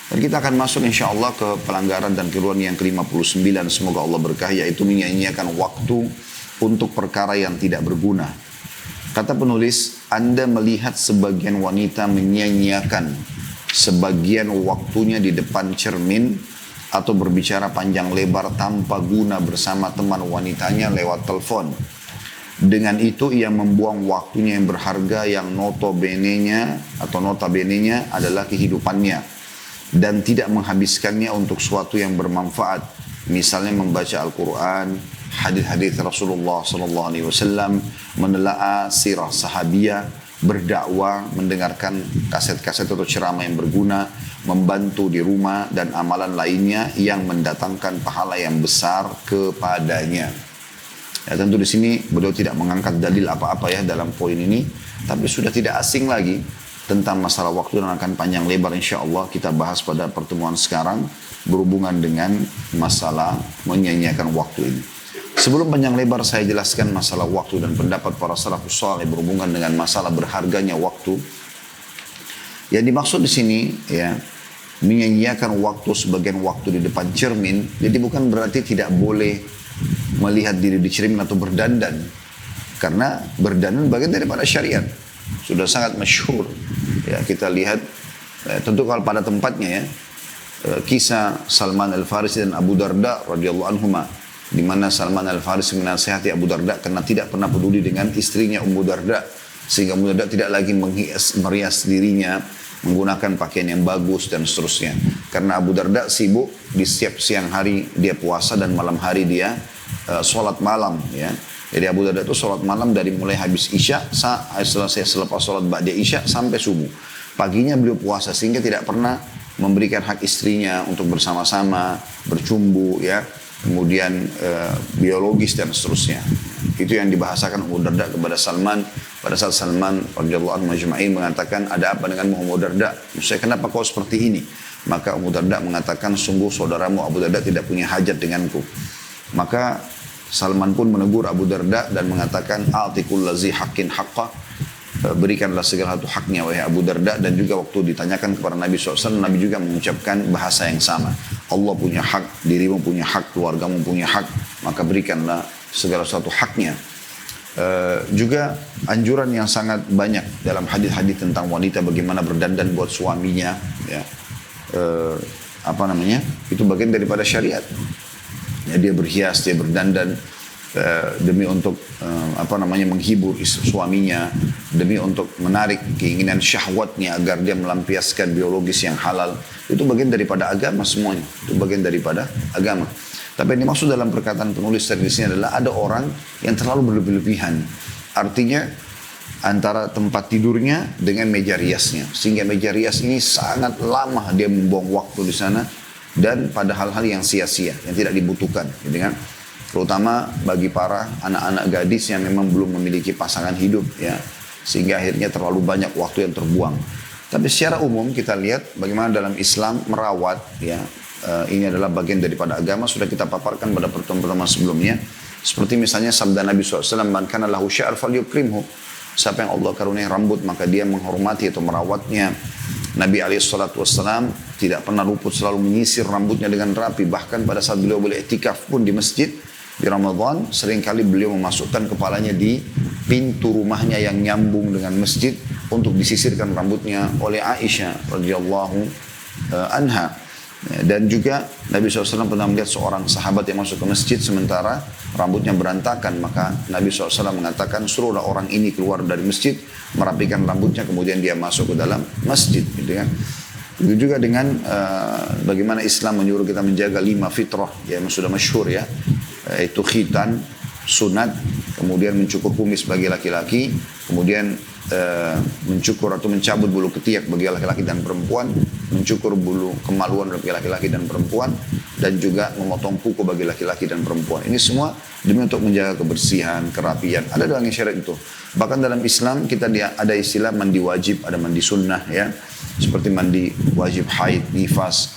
Dan kita akan masuk insya Allah ke pelanggaran dan keluhan yang ke-59. Semoga Allah berkahi, yaitu menyanyiakan waktu untuk perkara yang tidak berguna. Kata penulis, Anda melihat sebagian wanita menyanyiakan sebagian waktunya di depan cermin atau berbicara panjang lebar tanpa guna bersama teman wanitanya lewat telepon. Dengan itu ia membuang waktunya yang berharga yang notabenenya adalah kehidupannya, dan tidak menghabiskannya untuk sesuatu yang bermanfaat, misalnya membaca Al-Quran, hadis-hadis Rasulullah SAW, menelaah sirah sahabiyah, berdakwah, mendengarkan kaset-kaset atau ceramah yang berguna, membantu di rumah, dan amalan lainnya yang mendatangkan pahala yang besar kepadanya. Ya, tentu di sini beliau tidak mengangkat dalil apa-apa ya dalam poin ini, tapi sudah tidak asing lagi tentang masalah waktu dan akan panjang lebar insya Allah kita bahas pada pertemuan sekarang berhubungan dengan masalah menyanyiakan waktu ini. Sebelum panjang lebar saya jelaskan masalah waktu dan pendapat para salafus saleh berhubungan dengan masalah berharganya waktu. Yang dimaksud di sini ya, menyanyiakan waktu sebagian waktu di depan cermin, jadi bukan berarti tidak boleh melihat diri di cermin atau berdandan. Karena berdandan bagian daripada syariat. Sudah sangat masyhur. Ya, kita lihat tentu kalau pada tempatnya ya, kisah Salman Al-Farisi dan Abu Darda radhiyallahu anhuma, di mana Salman Al-Farisi menasihati Abu Darda karena tidak pernah peduli dengan istrinya Ummu Darda, sehingga Ummu Darda tidak lagi merias dirinya menggunakan pakaian yang bagus dan seterusnya. Karena Abu Darda sibuk di setiap siang hari dia puasa dan malam hari dia sholat malam ya. Jadi Abu Darda itu sholat malam dari mulai habis Isya, selepas sholat ba'da Isya sampai subuh. Paginya beliau puasa sehingga tidak pernah memberikan hak istrinya untuk bersama-sama, bercumbu ya. Kemudian biologis dan seterusnya. Itu yang dibahasakan Abu Darda kepada Salman. Pada saat Salman radhiyallahu anhu majma'in mengatakan, ada apa dengan Abu Darda? Saya kenapa kau seperti ini? Maka Abu Darda mengatakan, sungguh saudaramu Abu Darda tidak punya hajat denganku. Maka Salman pun menegur Abu Darda dan mengatakan, a'tikul lazi haqqin haqqa, berikanlah segala satu haknya wahai Abu Darda. Dan juga waktu ditanyakan kepada Nabi SAW, Nabi juga mengucapkan bahasa yang sama. Allah punya hak, dirimu punya hak, keluargamu punya hak, maka berikanlah segala satu haknya. Juga anjuran yang sangat banyak dalam hadis-hadis tentang wanita bagaimana berdandan buat suaminya ya. Itu bagian daripada syariat ya, dia berhias, dia berdandan demi untuk menghibur suaminya, demi untuk menarik keinginan syahwatnya agar dia melampiaskan biologis yang halal. Itu bagian daripada agama semuanya, itu bagian daripada agama. Tapi yang dimaksud dalam perkataan penulis tadi di sini adalah ada orang yang terlalu berlebihan. Artinya antara tempat tidurnya dengan meja riasnya, sehingga meja rias ini sangat lama dia membuang waktu di sana dan pada hal-hal yang sia-sia, yang tidak dibutuhkan, gitu kan? Terutama bagi para anak-anak gadis yang memang belum memiliki pasangan hidup ya, sehingga akhirnya terlalu banyak waktu yang terbuang. Tapi secara umum kita lihat bagaimana dalam Islam merawat ya, ini adalah bagian daripada agama, sudah kita paparkan pada pertemuan sebelumnya. Seperti misalnya sabda Nabi SAW, man kana lahu sya'ar falyukrimhu, siapa yang Allah karuniai rambut maka dia menghormati atau merawatnya. Nabi SAW tidak pernah luput, selalu menyisir rambutnya dengan rapi. Bahkan pada saat beliau beriktikaf pun di masjid di Ramadan, seringkali beliau memasukkan kepalanya di pintu rumahnya yang nyambung dengan masjid untuk disisirkan rambutnya oleh Aisyah radhiyallahu anha. Dan juga Nabi SAW pernah melihat seorang sahabat yang masuk ke masjid sementara rambutnya berantakan. Maka Nabi SAW mengatakan, suruhlah orang ini keluar dari masjid, merapikan rambutnya, kemudian dia masuk ke dalam masjid, gitu kan. Itu juga dengan bagaimana Islam menyuruh kita menjaga 5 fitrah yang sudah masyhur ya, yaitu khitan, sunat, kemudian mencukur kumis bagi laki-laki, kemudian mencukur atau mencabut bulu ketiak bagi laki-laki dan perempuan, mencukur bulu kemaluan bagi laki-laki dan perempuan, dan juga memotong kuku bagi laki-laki dan perempuan. Ini semua demi untuk menjaga kebersihan, kerapian. Ada dalam syariat itu. Bahkan dalam Islam kita ada istilah mandi wajib, ada mandi sunnah ya, seperti mandi wajib haid, nifas,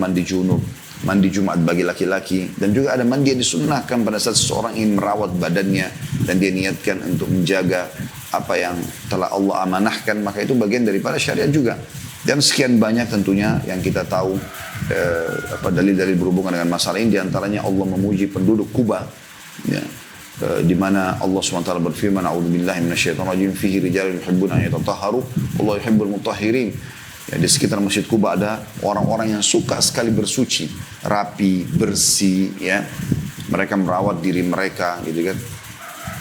mandi junub, mandi Jumat bagi laki-laki, dan juga ada mandi yang disunnahkan pada saat seseorang ingin merawat badannya dan dia niatkan untuk menjaga apa yang telah Allah amanahkan, maka itu bagian daripada syariat juga. Dan sekian banyak tentunya yang kita tahu dalil-dalil berhubungan dengan masalah ini. Di antaranya Allah memuji penduduk Kuba, ya, di mana Allah SWT berfirman, "A'udzubillahi minasyaitonirrajim, fihi rijalun yuhibbuna an yatatahharu, wallahu yuhibbul mutahhirin." Ya, di sekitar Masjid Kuba ada orang-orang yang suka sekali bersuci, rapi, bersih, ya. Mereka merawat diri mereka, gitu kan.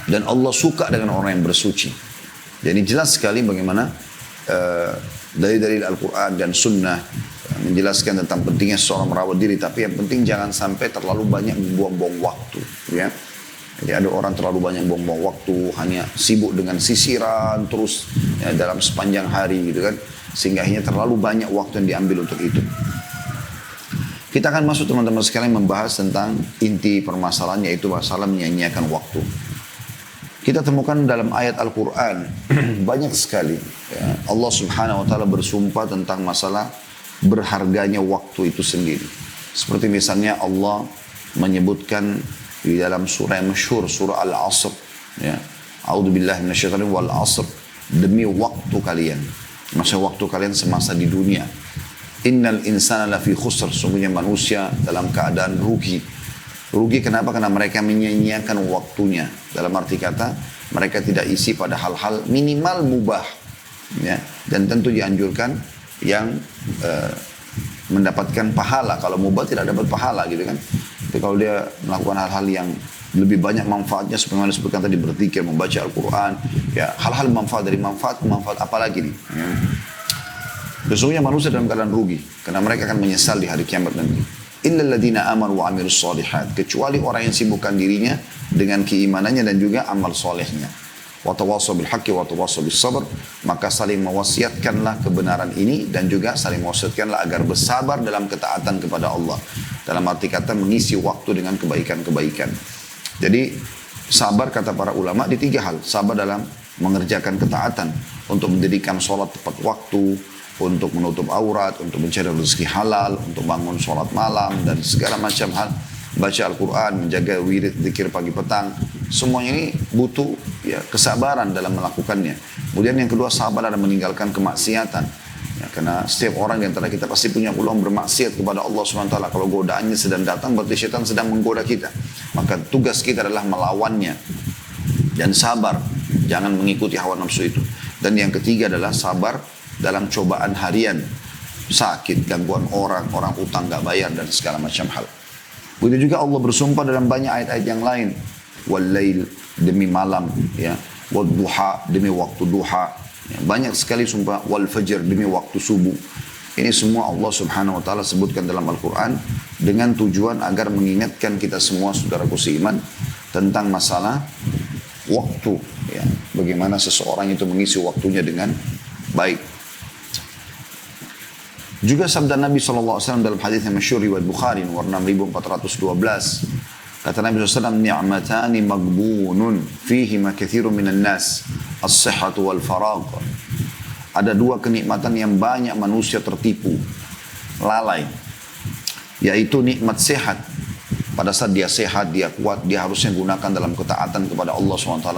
Dan Allah suka dengan orang yang bersuci. Jadi jelas sekali bagaimana dari Al-Quran dan Sunnah menjelaskan tentang pentingnya seseorang merawat diri. Tapi yang penting jangan sampai terlalu banyak membuang-buang waktu, ya. Jadi ada orang terlalu banyak buang-buang waktu, hanya sibuk dengan sisiran terus, ya, dalam sepanjang hari, gitu kan. Sehingga akhirnya terlalu banyak waktu yang diambil untuk itu. Kita akan masuk teman-teman sekalian membahas tentang inti permasalahan, yaitu masalah menyia-nyiakan waktu. Kita temukan dalam ayat Al-Quran banyak sekali, ya, Allah Subhanahu Wa Taala bersumpah tentang masalah berharganya waktu itu sendiri. Seperti misalnya Allah menyebutkan di dalam surah yang masyhur, surah Al-Asr, ya, A'udzubillahi minasyaitonir wal 'asr, demi waktu kalian, masa waktu kalian semasa di dunia. Innal insana lafi khusr, sungguhnya manusia dalam keadaan rugi. Rugi kenapa? Karena mereka menyia-nyiakan waktunya. Dalam arti kata, mereka tidak isi pada hal-hal minimal mubah, ya. Dan tentu dianjurkan yang mendapatkan pahala. Kalau mubah tidak dapat pahala, gitu kan. Tapi kalau dia melakukan hal-hal yang lebih banyak manfaatnya, seperti yang disebutkan tadi, berzikir, membaca Al-Quran, ya, hal-hal manfaat, dari manfaat ke manfaat apa lagi nih, ya. Sesungguhnya manusia dalam keadaan rugi, karena mereka akan menyesal di hari kiamat nanti. Illal ladzina amanu wa 'amilus shalihat, kecuali orang yang sibukkan dirinya dengan keimanannya dan juga amal solehnya. Wa tawassaw bil haqqi wa tawassaw bis sabr, maka saling mewasiatkanlah kebenaran ini dan juga saling mewasiatkanlah agar bersabar dalam ketaatan kepada Allah. Dalam arti kata mengisi waktu dengan kebaikan-kebaikan. Jadi sabar kata para ulama di 3 hal. Sabar dalam mengerjakan ketaatan, untuk mendirikan sholat tepat waktu, untuk menutup aurat, untuk mencari rezeki halal, untuk bangun sholat malam, dan segala macam hal. Baca Al-Quran, menjaga wirid, zikir pagi petang. Semuanya ini butuh, ya, kesabaran dalam melakukannya. Kemudian yang kedua, sabar dalam meninggalkan kemaksiatan. Ya, karena setiap orang di antara kita pasti punya peluang bermaksiat kepada Allah SWT. Kalau godaannya sedang datang, berarti syaitan sedang menggoda kita. Maka tugas kita adalah melawannya. Dan sabar, jangan mengikuti hawa nafsu itu. Dan yang ketiga adalah sabar dalam cobaan harian, sakit, gangguan orang utang gak bayar, dan segala macam hal. Begitu juga Allah bersumpah dalam banyak ayat-ayat yang lain. Wal-lail, demi malam, ya. Wal-duha, demi waktu duha. Ya, banyak sekali sumpah. Wal-fajr, demi waktu subuh. Ini semua Allah Subhanahu Wa Taala sebutkan dalam Al-Quran dengan tujuan agar mengingatkan kita semua, saudaraku seiman, tentang masalah waktu, ya. Bagaimana seseorang itu mengisi waktunya dengan baik. Juga sabda Nabi SAW dalam hadis yang masyhur riwayat Bukhari nomor 6412. Kata Nabi SAW, "Ni'matani magbunun fihi ma katsirun minan nas, as-sihhatu wal faragh." Ada 2 kenikmatan yang banyak manusia tertipu, lalai. Yaitu nikmat sehat. Pada saat dia sehat, dia kuat, dia harusnya gunakan dalam ketaatan kepada Allah SWT.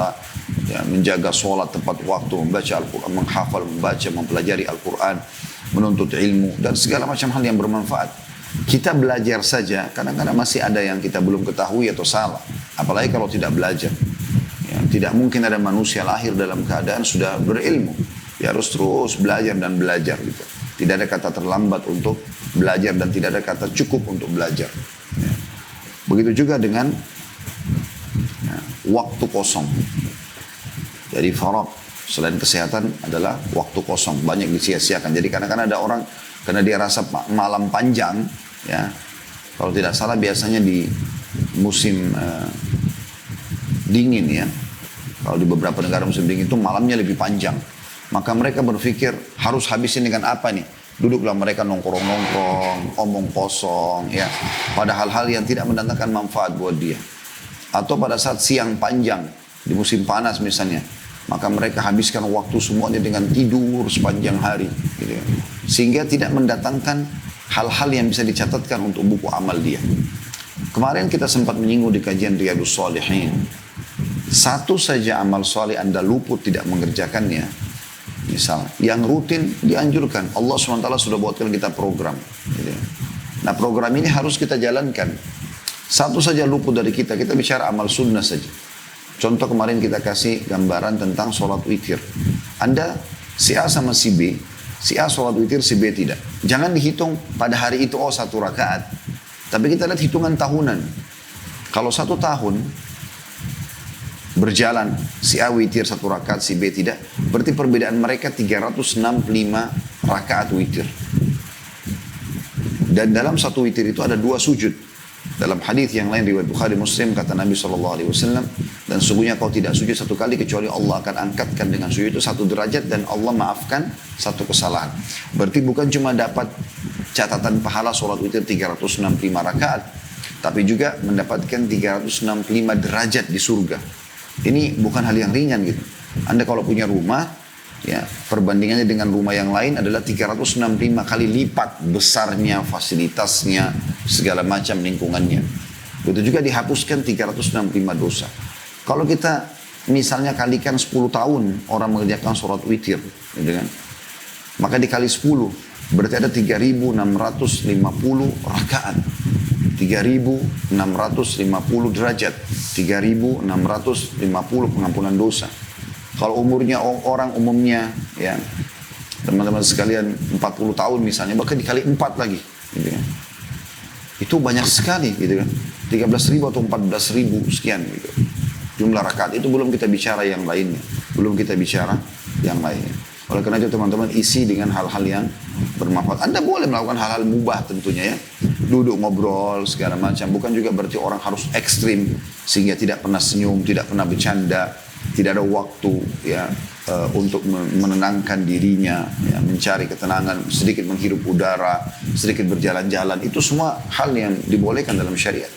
Ya, menjaga sholat tepat waktu, membaca Al-Quran, menghafal, membaca, mempelajari Al-Quran, menuntut ilmu, dan segala macam hal yang bermanfaat. Kita belajar saja, kadang-kadang masih ada yang kita belum ketahui atau salah. Apalagi kalau tidak belajar. Ya, tidak mungkin ada manusia lahir dalam keadaan sudah berilmu. Dia harus terus belajar dan belajar, gitu. Tidak ada kata terlambat untuk belajar dan tidak ada kata cukup untuk belajar. Ya. Begitu juga dengan, ya, waktu kosong. Jadi faragh, selain kesehatan adalah waktu kosong, banyak disia-siakan. Jadi kadang-kadang ada orang, karena dia rasa malam panjang, ya, kalau tidak salah biasanya di musim dingin, ya, kalau di beberapa negara musim dingin itu malamnya lebih panjang. Maka mereka berpikir harus habisin dengan apa nih? Duduklah mereka nongkrong-nongkrong, omong kosong, ya, pada hal-hal yang tidak mendatangkan manfaat buat dia. Atau pada saat siang panjang, di musim panas misalnya, maka mereka habiskan waktu semuanya dengan tidur sepanjang hari, gitu. Sehingga tidak mendatangkan hal-hal yang bisa dicatatkan untuk buku amal dia. Kemarin kita sempat menyinggung di kajian Riyadhus Shalihin, satu saja amal soleh Anda luput tidak mengerjakannya, Misal, yang rutin dianjurkan. Allah SWT sudah buatkan kita program. Gitu. Nah program ini harus kita jalankan. Satu saja luput dari kita bicara amal sunnah saja. Contoh kemarin kita kasih gambaran tentang sholat witir. Anda, si A sama si B, si A sholat witir, si B tidak. Jangan dihitung pada hari itu, oh 1 rakaat. Tapi kita lihat hitungan tahunan. Kalau 1 tahun, berjalan, si A witir 1 rakaat, si B tidak, berarti perbedaan mereka 365 rakaat witir. Dan dalam 1 witir itu ada 2 sujud. Dalam hadis yang lain riwayat Bukhari Muslim kata Nabi SAW, dan sungguhnya kau tidak sujud 1 kali kecuali Allah akan angkatkan dengan sujud itu 1 derajat dan Allah maafkan 1 kesalahan. Berarti bukan cuma dapat catatan pahala sholat witir 365 rakaat, tapi juga mendapatkan 365 derajat di surga. Ini bukan hal yang ringan gitu. Anda kalau punya rumah, ya perbandingannya dengan rumah yang lain adalah 365 kali lipat besarnya, fasilitasnya, segala macam lingkungannya. Begitu juga dihapuskan 365 dosa. Kalau kita misalnya kalikan 10 tahun orang mengerjakan sholat witir, gitu kan? Maka dikali 10, berarti ada 3.650 rakaat. 3.650 derajat, 3.650 pengampunan dosa. Kalau umurnya orang umumnya, ya teman-teman sekalian 40 tahun misalnya, bahkan dikali 4 lagi, gitu kan. Itu banyak sekali, gitu kan. 13.000 atau 14.000 sekian, gitu. Jumlah rakaat itu belum kita bicara yang lainnya, belum kita bicara yang lainnya. Oleh karena itu teman-teman isi dengan hal-hal yang bermanfaat. Anda boleh melakukan hal-hal mubah tentunya ya. Duduk ngobrol segala macam. Bukan juga berarti orang harus ekstrim sehingga tidak pernah senyum, tidak pernah bercanda, tidak ada waktu ya untuk menenangkan dirinya, ya, mencari ketenangan, sedikit menghirup udara, sedikit berjalan-jalan. Itu semua hal yang dibolehkan dalam syariat.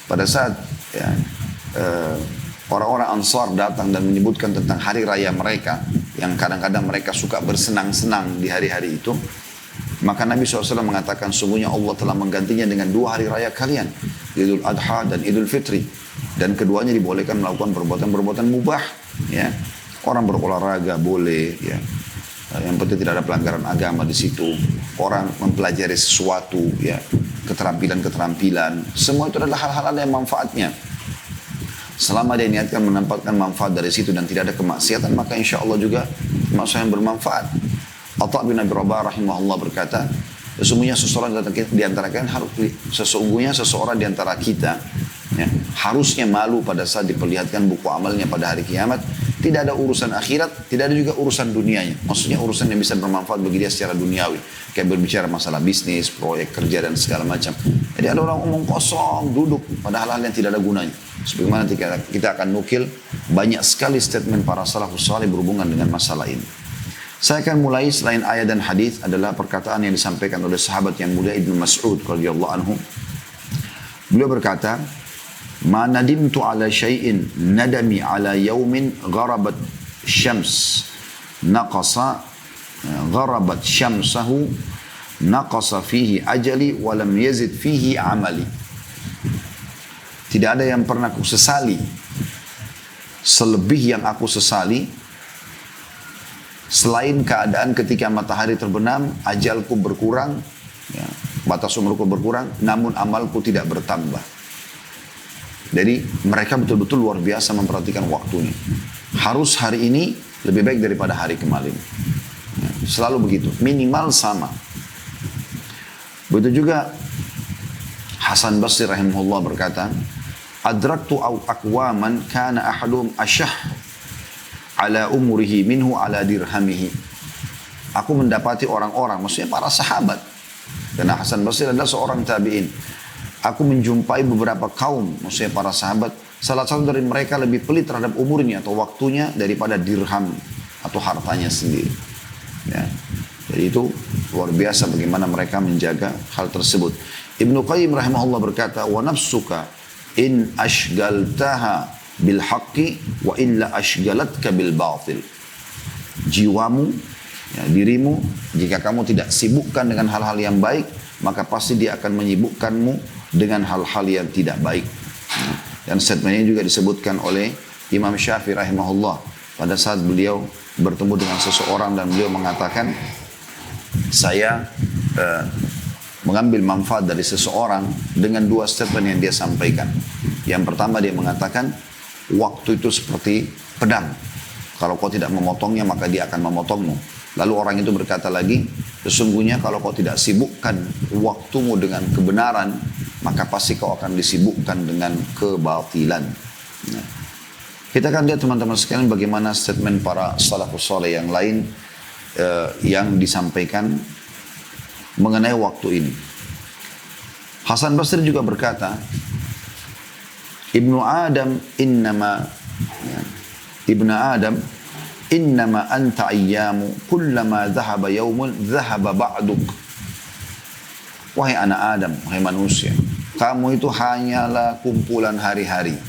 Pada saat ya, orang-orang Ansar datang dan menyebutkan tentang hari raya mereka, yang kadang-kadang mereka suka bersenang-senang di hari-hari itu, maka Nabi SAW mengatakan sungguhnya Allah telah menggantinya dengan 2 hari raya kalian, Idul Adha dan Idul Fitri, dan keduanya dibolehkan melakukan perbuatan-perbuatan mubah, ya. Orang berolahraga boleh, ya. Yang penting tidak ada pelanggaran agama di situ. Orang mempelajari sesuatu, ya, keterampilan-keterampilan, semua itu adalah hal-hal yang manfaatnya. Selama dia niatkan mendapatkan manfaat dari situ dan tidak ada kemaksiatan, maka insya Allah juga maksud yang bermanfaat. Atha bin Abi Rabah rahimahullah berkata, sesungguhnya seseorang di antara kita ya, harusnya malu pada saat diperlihatkan buku amalnya pada hari kiamat. Tidak ada urusan akhirat, tidak ada juga urusan dunianya. Maksudnya urusan yang bisa bermanfaat bagi dia secara duniawi. Kayak berbicara masalah bisnis, proyek kerja dan segala macam. Jadi ada orang omong kosong, duduk pada hal-hal yang tidak ada gunanya. Sebagaimana kita akan nukil banyak sekali statement para salafus salih berhubungan dengan masalah ini. Saya akan mulai selain ayat dan hadis adalah perkataan yang disampaikan oleh sahabat yang mulia Ibnu Mas'ud radhiyallahu anhu. Beliau berkata, "Ma nadimtu ala syai'in nadami ala yaumin gharabat syams naqasa gharabat syamsahu naqasa fihi ajali wa lam yazid fihi amali." Tidak ada yang pernah aku sesali selebih yang aku sesali selain keadaan ketika matahari terbenam, ajalku berkurang, ya, batas umurku berkurang, namun amalku tidak bertambah. Jadi mereka betul-betul luar biasa memperhatikan waktunya. Harus hari ini lebih baik daripada hari kemarin. Ya, selalu begitu, minimal sama. Begitu juga Hasan Basri rahimahullah berkata, "Adraktu aqwaman kana ahaduhum asyah ala umurihi minhu ala dirhamihi." Aku mendapati orang-orang, maksudnya para sahabat. Karena Hasan Basri adalah seorang tabi'in. Aku menjumpai beberapa kaum, maksudnya para sahabat, salah satu dari mereka lebih pelit terhadap umurnya atau waktunya daripada dirham atau hartanya sendiri. Ya. Jadi itu luar biasa bagaimana mereka menjaga hal tersebut. Ibnu Qayyim rahimahullah berkata, "Wa nafsuka in ashgaltaha bil haqqi wa illa ashgalatka bil batil." Jiwamu, ya, dirimu, jika kamu tidak sibukkan dengan hal-hal yang baik, maka pasti dia akan menyibukkanmu dengan hal-hal yang tidak baik. Dan statement ini juga disebutkan oleh Imam Syafi'i rahimahullah. pada saat beliau bertemu dengan seseorang dan beliau mengatakan, saya mengambil manfaat dari seseorang dengan dua statement yang dia sampaikan. Yang pertama dia mengatakan, waktu itu seperti pedang. Kalau kau tidak memotongnya maka dia akan memotongmu. Lalu orang itu berkata lagi, sesungguhnya kalau kau tidak sibukkan waktumu dengan kebenaran, maka pasti kau akan disibukkan dengan kebatilan. Nah, kita akan lihat teman-teman sekalian bagaimana statement para salafus saleh yang lain yang disampaikan mengenai waktu ini. Hasan Basri juga berkata, Ibnu Adam innama anta ayyamu kullama dhahaba yawmun dhahaba ba'duk. Wahai anak Adam, wahai manusia, kamu itu hanyalah kumpulan hari-hari.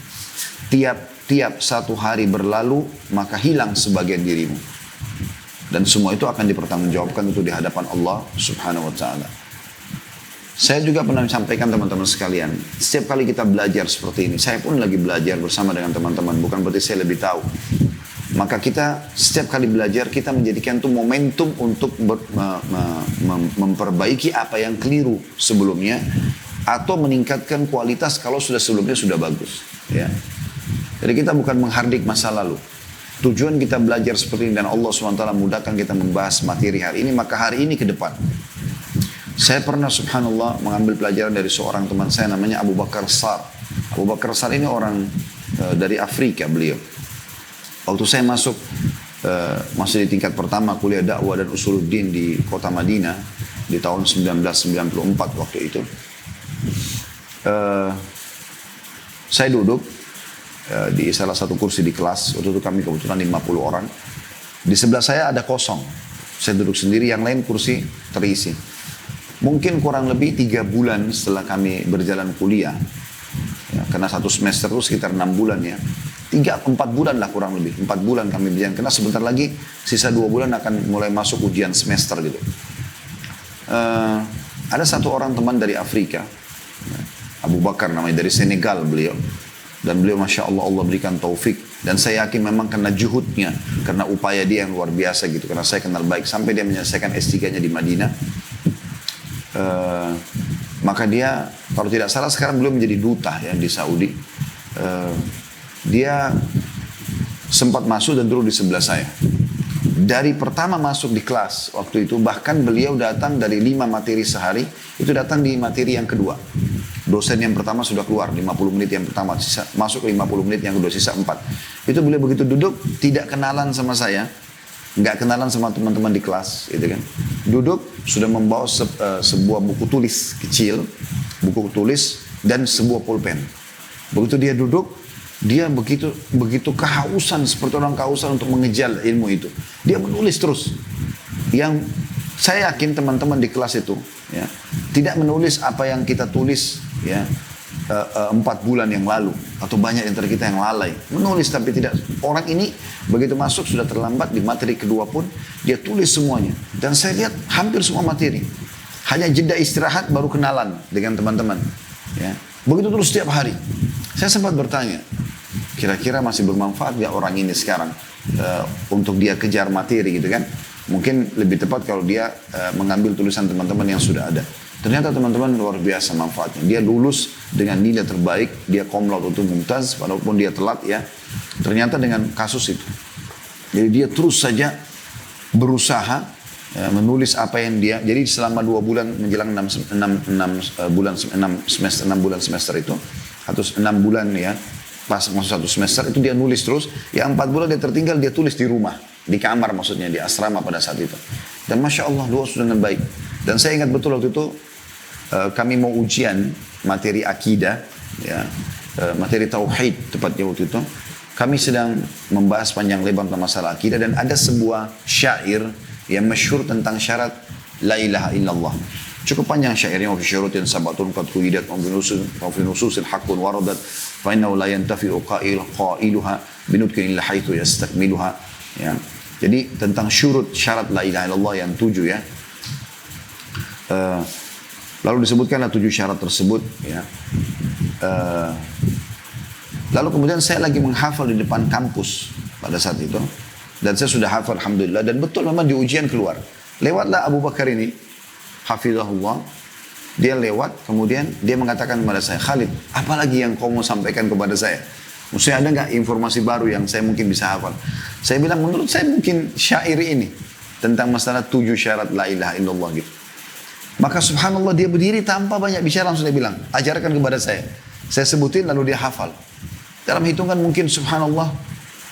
Tiap satu hari berlalu, maka hilang sebagian dirimu. Dan semua itu akan dipertanggungjawabkan itu di hadapan Allah Subhanahu wa ta'ala. Saya juga pernah sampaikan teman-teman sekalian, setiap kali kita belajar seperti ini, saya pun lagi belajar bersama dengan teman-teman, bukan berarti saya lebih tahu. Maka kita setiap kali belajar, kita menjadikan itu momentum untuk memperbaiki apa yang keliru sebelumnya, atau meningkatkan kualitas kalau sebelumnya sudah bagus. Ya. Jadi kita bukan menghardik masa lalu. Tujuan kita belajar seperti ini dan Allah SWT mudahkan kita membahas materi hari ini, maka hari ini ke depan. Saya pernah subhanallah mengambil pelajaran dari seorang teman saya namanya Abu Bakar Sar. Abu Bakar Sar ini orang dari Afrika beliau. Waktu saya masih di tingkat pertama kuliah dakwah dan usuluddin di kota Madinah di tahun 1994 waktu itu. Saya duduk di salah satu kursi di kelas. Waktu itu kami kebetulan 50 orang. Di sebelah saya ada kosong. Saya duduk sendiri, yang lain kursi terisi. Mungkin kurang lebih 3 bulan setelah kami berjalan kuliah. Ya, karena satu semester itu sekitar 6 bulan ya. 4 bulan lah kurang lebih. 4 bulan kami berjalan. Karena sebentar lagi sisa 2 bulan akan mulai masuk ujian semester gitu. Ada satu orang teman dari Afrika. Abu Bakar namanya, dari Senegal beliau. Dan beliau Masya Allah, Allah berikan taufik. Dan saya yakin memang karena juhudnya, karena upaya dia yang luar biasa gitu. Karena saya kenal baik. Sampai dia menyelesaikan S3-nya di Madinah. Maka dia, kalau tidak salah sekarang beliau menjadi duta ya di Saudi. Dia sempat masuk dan duduk di sebelah saya. Dari pertama masuk di kelas waktu itu, bahkan beliau datang dari 5 materi sehari, itu datang di materi yang kedua. Dosen yang pertama sudah keluar, 50 menit yang pertama, masuk 50 menit yang kedua, sisa 4. Itu beliau begitu duduk, tidak kenalan sama saya, nggak kenalan sama teman-teman di kelas, gitu kan. Duduk, sudah membawa sebuah buku tulis kecil, buku tulis dan sebuah pulpen. Begitu dia duduk, dia begitu kehausan, seperti orang kehausan untuk mengejar ilmu itu. Dia menulis terus. Yang saya yakin teman-teman di kelas itu ya, tidak menulis apa yang kita tulis ya 4 bulan yang lalu, atau banyak antara kita yang lalai menulis, tapi tidak. Orang ini begitu masuk sudah terlambat, di materi kedua pun dia tulis semuanya. Dan saya lihat hampir semua materi, hanya jeda istirahat baru kenalan dengan teman-teman ya. Begitu terus setiap hari. Saya sempat bertanya, kira-kira masih bermanfaat gak orang ini sekarang untuk dia kejar materi gitu kan. Mungkin lebih tepat kalau dia mengambil tulisan teman-teman yang sudah ada. Ternyata teman-teman luar biasa manfaatnya. Dia lulus dengan nilai terbaik, dia cum laude untuk mumtaz, walaupun dia telat ya. Ternyata dengan kasus itu. Jadi dia terus saja berusaha menulis apa yang dia. Jadi selama 2 bulan menjelang 6 bulan semester itu, atau 6 bulan ya, pas masuk 1 semester itu dia nulis terus. Yang 4 bulan dia tertinggal, dia tulis di rumah, di kamar maksudnya, di asrama pada saat itu. Dan Masya Allah luas dengan baik. Dan saya ingat betul waktu itu kami mau ujian materi akidah ya, materi tauhid tepatnya waktu itu. Kami sedang membahas panjang lebar tentang masalah akidah, dan ada sebuah syair yang masyhur tentang syarat la ilaha illallah. Cukup panjang syairnya, wa fi syurutin sabatun qad quyidat wa fi nususil haqqun waradat fa innahu la yantafi'u qailuha binutkin illa haitsu yastakmiluha ya. Jadi tentang syarat la ilaha illallah yang 7 ya. Lalu disebutkanlah 7 syarat tersebut ya. Lalu kemudian saya lagi menghafal di depan kampus pada saat itu. Dan saya sudah hafal alhamdulillah. Dan betul memang di ujian keluar. Lewatlah Abu Bakar ini, hafizahullah. Dia lewat, kemudian dia mengatakan kepada saya, Khalid, apalagi yang kau mau sampaikan kepada saya? Maksudnya ada nggak informasi baru yang saya mungkin bisa hafal? Saya bilang, menurut saya mungkin syair ini. Tentang masalah 7 syarat la ilaha illallah gitu. Maka subhanallah dia berdiri tanpa banyak bicara, langsung dia bilang, ajarkan kepada saya. Saya sebutin lalu dia hafal. Dalam hitungan mungkin subhanallah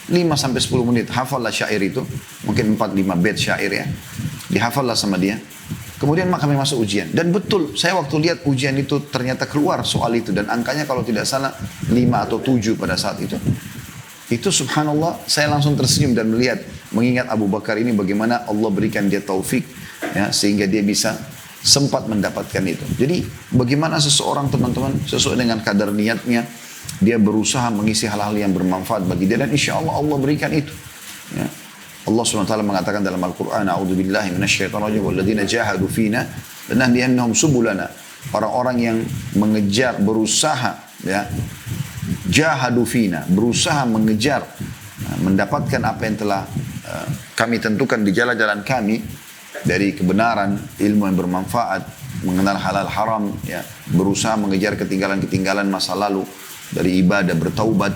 5-10 menit hafallah syair itu, mungkin 4-5 bait syair ya, dihafallah sama dia. Kemudian kami masuk ujian, dan betul saya waktu lihat ujian itu ternyata keluar soal itu, dan angkanya kalau tidak salah 5 atau 7 pada saat itu subhanallah saya langsung tersenyum dan melihat, mengingat Abu Bakar ini bagaimana Allah berikan dia taufik ya, sehingga dia bisa sempat mendapatkan itu. Jadi bagaimana seseorang teman-teman sesuai dengan kadar niatnya, dia berusaha mengisi hal-hal yang bermanfaat bagi dia, dan insya Allah Allah berikan itu. Ya. Allah SWT mengatakan dalam Al-Quran, A'udzubillahi minasyaitonirrajim, walladzina jahadu fina lanahdiyannahum subulana. Orang-orang yang mengejar, berusaha, ya, jahadu fina, berusaha mengejar, mendapatkan apa yang telah kami tentukan di jalan-jalan kami dari kebenaran, ilmu yang bermanfaat, mengenal halal haram, ya, berusaha mengejar ketinggalan-ketinggalan masa lalu dari ibadah, bertaubat,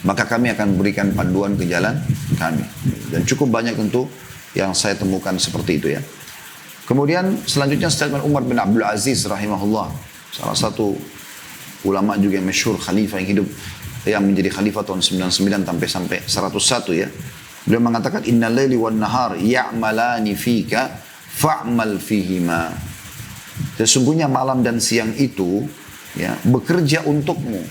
maka kami akan berikan panduan ke jalan kami. Dan cukup banyak tentu yang saya temukan seperti itu ya. Kemudian selanjutnya statement Umar bin Abdul Aziz rahimahullah, salah satu ulama juga yang masyhur, khalifah yang hidup, yang menjadi khalifah tahun 99 sampai 101 ya. Beliau mengatakan, innal laili wan nahar ya'malani fika fa'mal fihima. Sesungguhnya malam dan siang itu ya bekerja untukmu.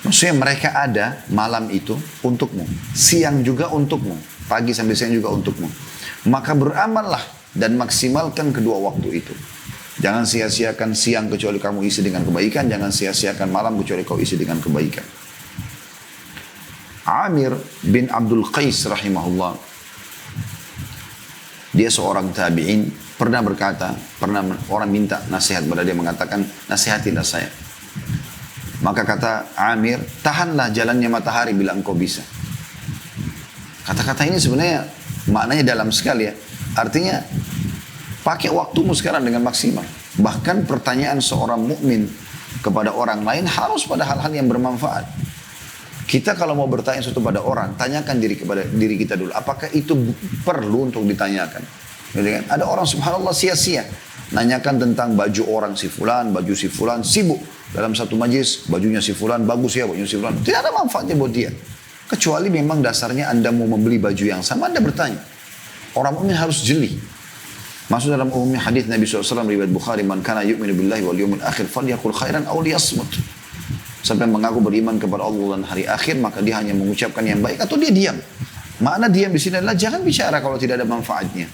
Maksudnya mereka ada malam itu untukmu, siang juga untukmu, pagi sampai siang juga untukmu. Maka beramallah dan maksimalkan kedua waktu itu. Jangan sia-siakan siang kecuali kamu isi dengan kebaikan, jangan sia-siakan malam kecuali kau isi dengan kebaikan. Amir bin Abdul Qais rahimahullah, dia seorang tabi'in, pernah berkata, pernah orang minta nasihat pada dia, mengatakan, nasihatilah saya. Maka kata Amir, tahanlah jalannya matahari bila engkau bisa. Kata-kata ini sebenarnya maknanya dalam sekali ya. Artinya, pakai waktumu sekarang dengan maksimal. Bahkan pertanyaan seorang mukmin kepada orang lain harus pada hal-hal yang bermanfaat. Kita kalau mau bertanya sesuatu pada orang, tanyakan kepada diri kita dulu, apakah itu perlu untuk ditanyakan? Gitu kan? Ada orang subhanallah sia-sia nanyakan tentang baju orang si fulan, baju si fulan, sibuk dalam satu majlis, bajunya si fulan bagus ya, bajunya si fulan, tidak ada manfaatnya buat dia. Kecuali memang dasarnya Anda mau membeli baju yang sama, Anda bertanya. Orang mukmin harus jeli. Masuk dalam umumnya hadis Nabi SAW riwayat Bukhari, man kana yu'minu billahi wal yawmil akhir falyaqul khairan aw liyasmut. Sampai mengaku beriman kepada Allah dan hari akhir, maka dia hanya mengucapkan yang baik atau dia diam. Makna diam di sini adalah jangan bicara kalau tidak ada manfaatnya.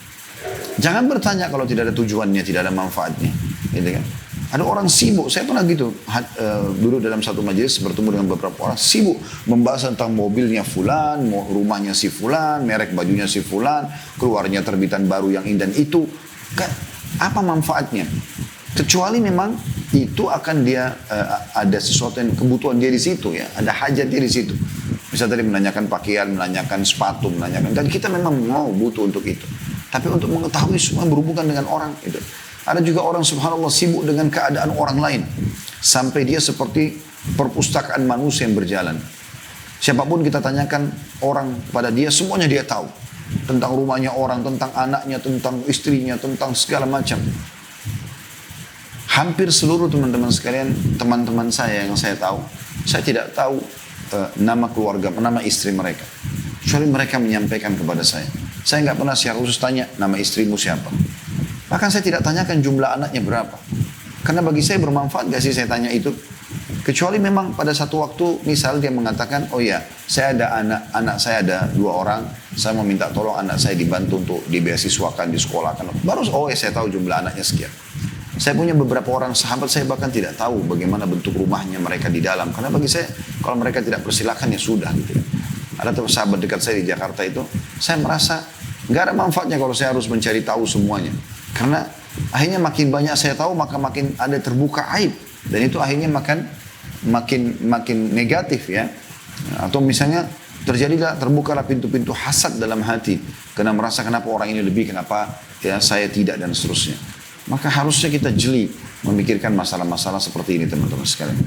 Jangan bertanya kalau tidak ada tujuannya, tidak ada manfaatnya. Gitu kan? Ada orang sibuk, saya pernah gitu, duduk dalam satu majelis bertemu dengan beberapa orang sibuk membahas tentang mobilnya fulan, rumahnya si fulan, merek bajunya si fulan, keluarnya terbitan baru yang ini dan itu. Apa manfaatnya? Kecuali memang itu akan dia ada sesuatu yang kebutuhan dia di situ ya, ada hajat dia di situ. Misalnya tadi menanyakan pakaian, menanyakan sepatu, menanyakan, dan kita memang mau butuh untuk itu. Tapi untuk mengetahui semua berhubungan dengan orang itu. Ada juga orang subhanallah sibuk dengan keadaan orang lain. Sampai dia seperti perpustakaan manusia yang berjalan. Siapapun kita tanyakan orang pada dia, semuanya dia tahu. Tentang rumahnya orang, tentang anaknya, tentang istrinya, tentang segala macam. Hampir seluruh teman-teman sekalian, teman-teman saya yang saya tahu, saya tidak tahu nama keluarga, nama istri mereka. Kecuali mereka menyampaikan kepada saya. Saya nggak pernah secara khusus tanya, nama istrimu siapa. Bahkan saya tidak tanyakan jumlah anaknya berapa. Karena bagi saya bermanfaat gak sih saya tanya itu. Kecuali memang pada satu waktu, misal dia mengatakan, oh ya, saya ada anak saya ada 2 orang, saya mau minta tolong anak saya dibantu untuk dibeasiswakan, disekolahkan. Baru, oh ya saya tahu jumlah anaknya sekian. Saya punya beberapa orang sahabat, saya bahkan tidak tahu bagaimana bentuk rumahnya mereka di dalam. Karena bagi saya, kalau mereka tidak persilakan ya sudah gitu. Ada sahabat dekat saya di Jakarta itu, saya merasa gak ada manfaatnya kalau saya harus mencari tahu semuanya. Karena akhirnya makin banyak saya tahu, maka makin ada terbuka aib. Dan itu akhirnya makin negatif ya. Atau misalnya terbukalah pintu-pintu hasad dalam hati. Karena merasa kenapa orang ini lebih, kenapa ya saya tidak, dan seterusnya. Maka harusnya kita jeli memikirkan masalah-masalah seperti ini teman-teman sekalian.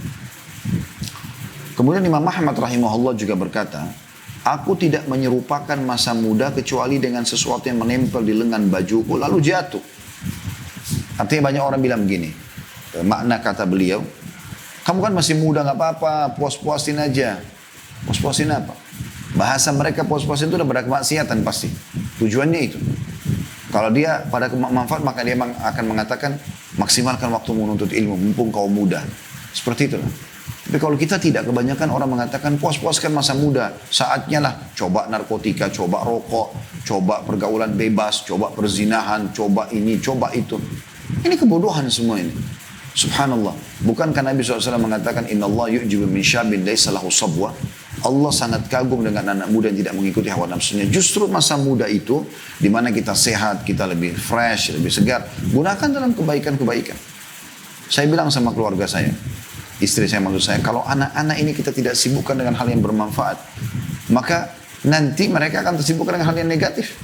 Kemudian Imam Ahmad rahimahullah juga berkata, aku tidak menyerupakan masa muda kecuali dengan sesuatu yang menempel di lengan bajuku lalu jatuh. Artinya banyak orang bilang begini, makna kata beliau, kamu kan masih muda gak apa-apa, puas-puasin aja. Puas-puasin apa? Bahasa mereka puas-puasin itu udah pada kemaksiatan pasti. Tujuannya itu. Kalau dia pada manfaat maka dia akan mengatakan maksimalkan waktu menuntut ilmu, mumpung kau muda. Seperti itu. Tapi kalau kita tidak, kebanyakan orang mengatakan puas-puaskan masa muda. Saatnya lah coba narkotika, coba rokok, coba pergaulan bebas, coba perzinahan, coba ini, coba itu. Ini kebodohan semua ini. Subhanallah. Bukankah Nabi SAW mengatakan Inna Allah yu'jibu min syabin laysa lahu sabwa. Allah sangat kagum dengan anak muda yang tidak mengikuti hawa nafsunya. Justru masa muda itu di mana kita sehat, kita lebih fresh, lebih segar. Gunakan dalam kebaikan-kebaikan. Saya bilang sama keluarga saya, istri saya maksud saya, kalau anak-anak ini kita tidak sibukkan dengan hal yang bermanfaat, maka nanti mereka akan tersibukkan dengan hal yang negatif.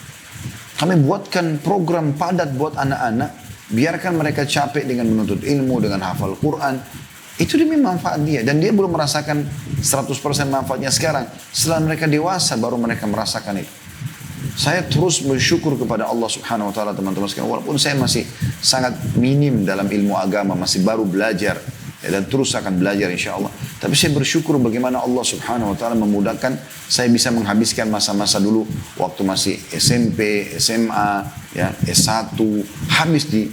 Kami buatkan program padat buat anak-anak, biarkan mereka capek dengan menuntut ilmu, dengan hafal Quran. Itu demi manfaat dia. Dan dia belum merasakan 100% manfaatnya sekarang. Setelah mereka dewasa, baru mereka merasakan itu. Saya terus bersyukur kepada Allah subhanahu wa ta'ala teman-teman sekalian. Walaupun saya masih sangat minim dalam ilmu agama, masih baru belajar. Ya, dan terus akan belajar insya Allah. Tapi saya bersyukur bagaimana Allah subhanahu wa ta'ala memudahkan saya bisa menghabiskan masa-masa dulu. Waktu masih SMP, SMA, ya, S1, habis di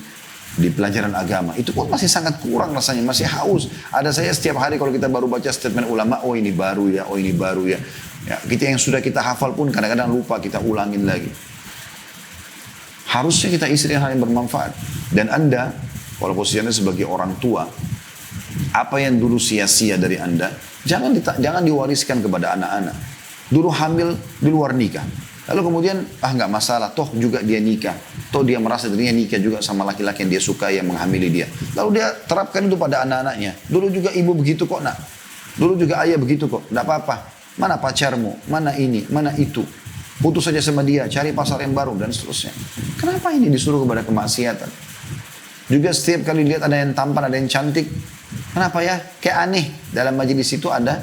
pelajaran agama. Itu pun masih sangat kurang rasanya, masih haus. Ada saya setiap hari kalau kita baru baca statement ulama, oh ini baru ya, oh ini baru ya. Ya, kita yang sudah kita hafal pun kadang-kadang lupa, kita ulangin lagi. Harusnya kita isi dengan hal yang bermanfaat. Dan Anda, kalau posisinya sebagai orang tua, apa yang dulu sia-sia dari Anda, jangan diwariskan kepada anak-anak. Dulu hamil di luar nikah. Lalu kemudian, nggak masalah, toh juga dia nikah. Toh dia merasa dirinya nikah juga sama laki-laki yang dia suka, yang menghamili dia. Lalu dia terapkan itu pada anak-anaknya. Dulu juga ibu begitu kok nak. Dulu juga ayah begitu kok, nggak apa-apa. Mana pacarmu, mana ini, mana itu. Putus saja sama dia, cari pasar yang baru, dan seterusnya. Kenapa ini disuruh kepada kemaksiatan? Juga setiap kali lihat ada yang tampan, ada yang cantik. Kenapa ya? Kayak aneh. Dalam majelis itu ada,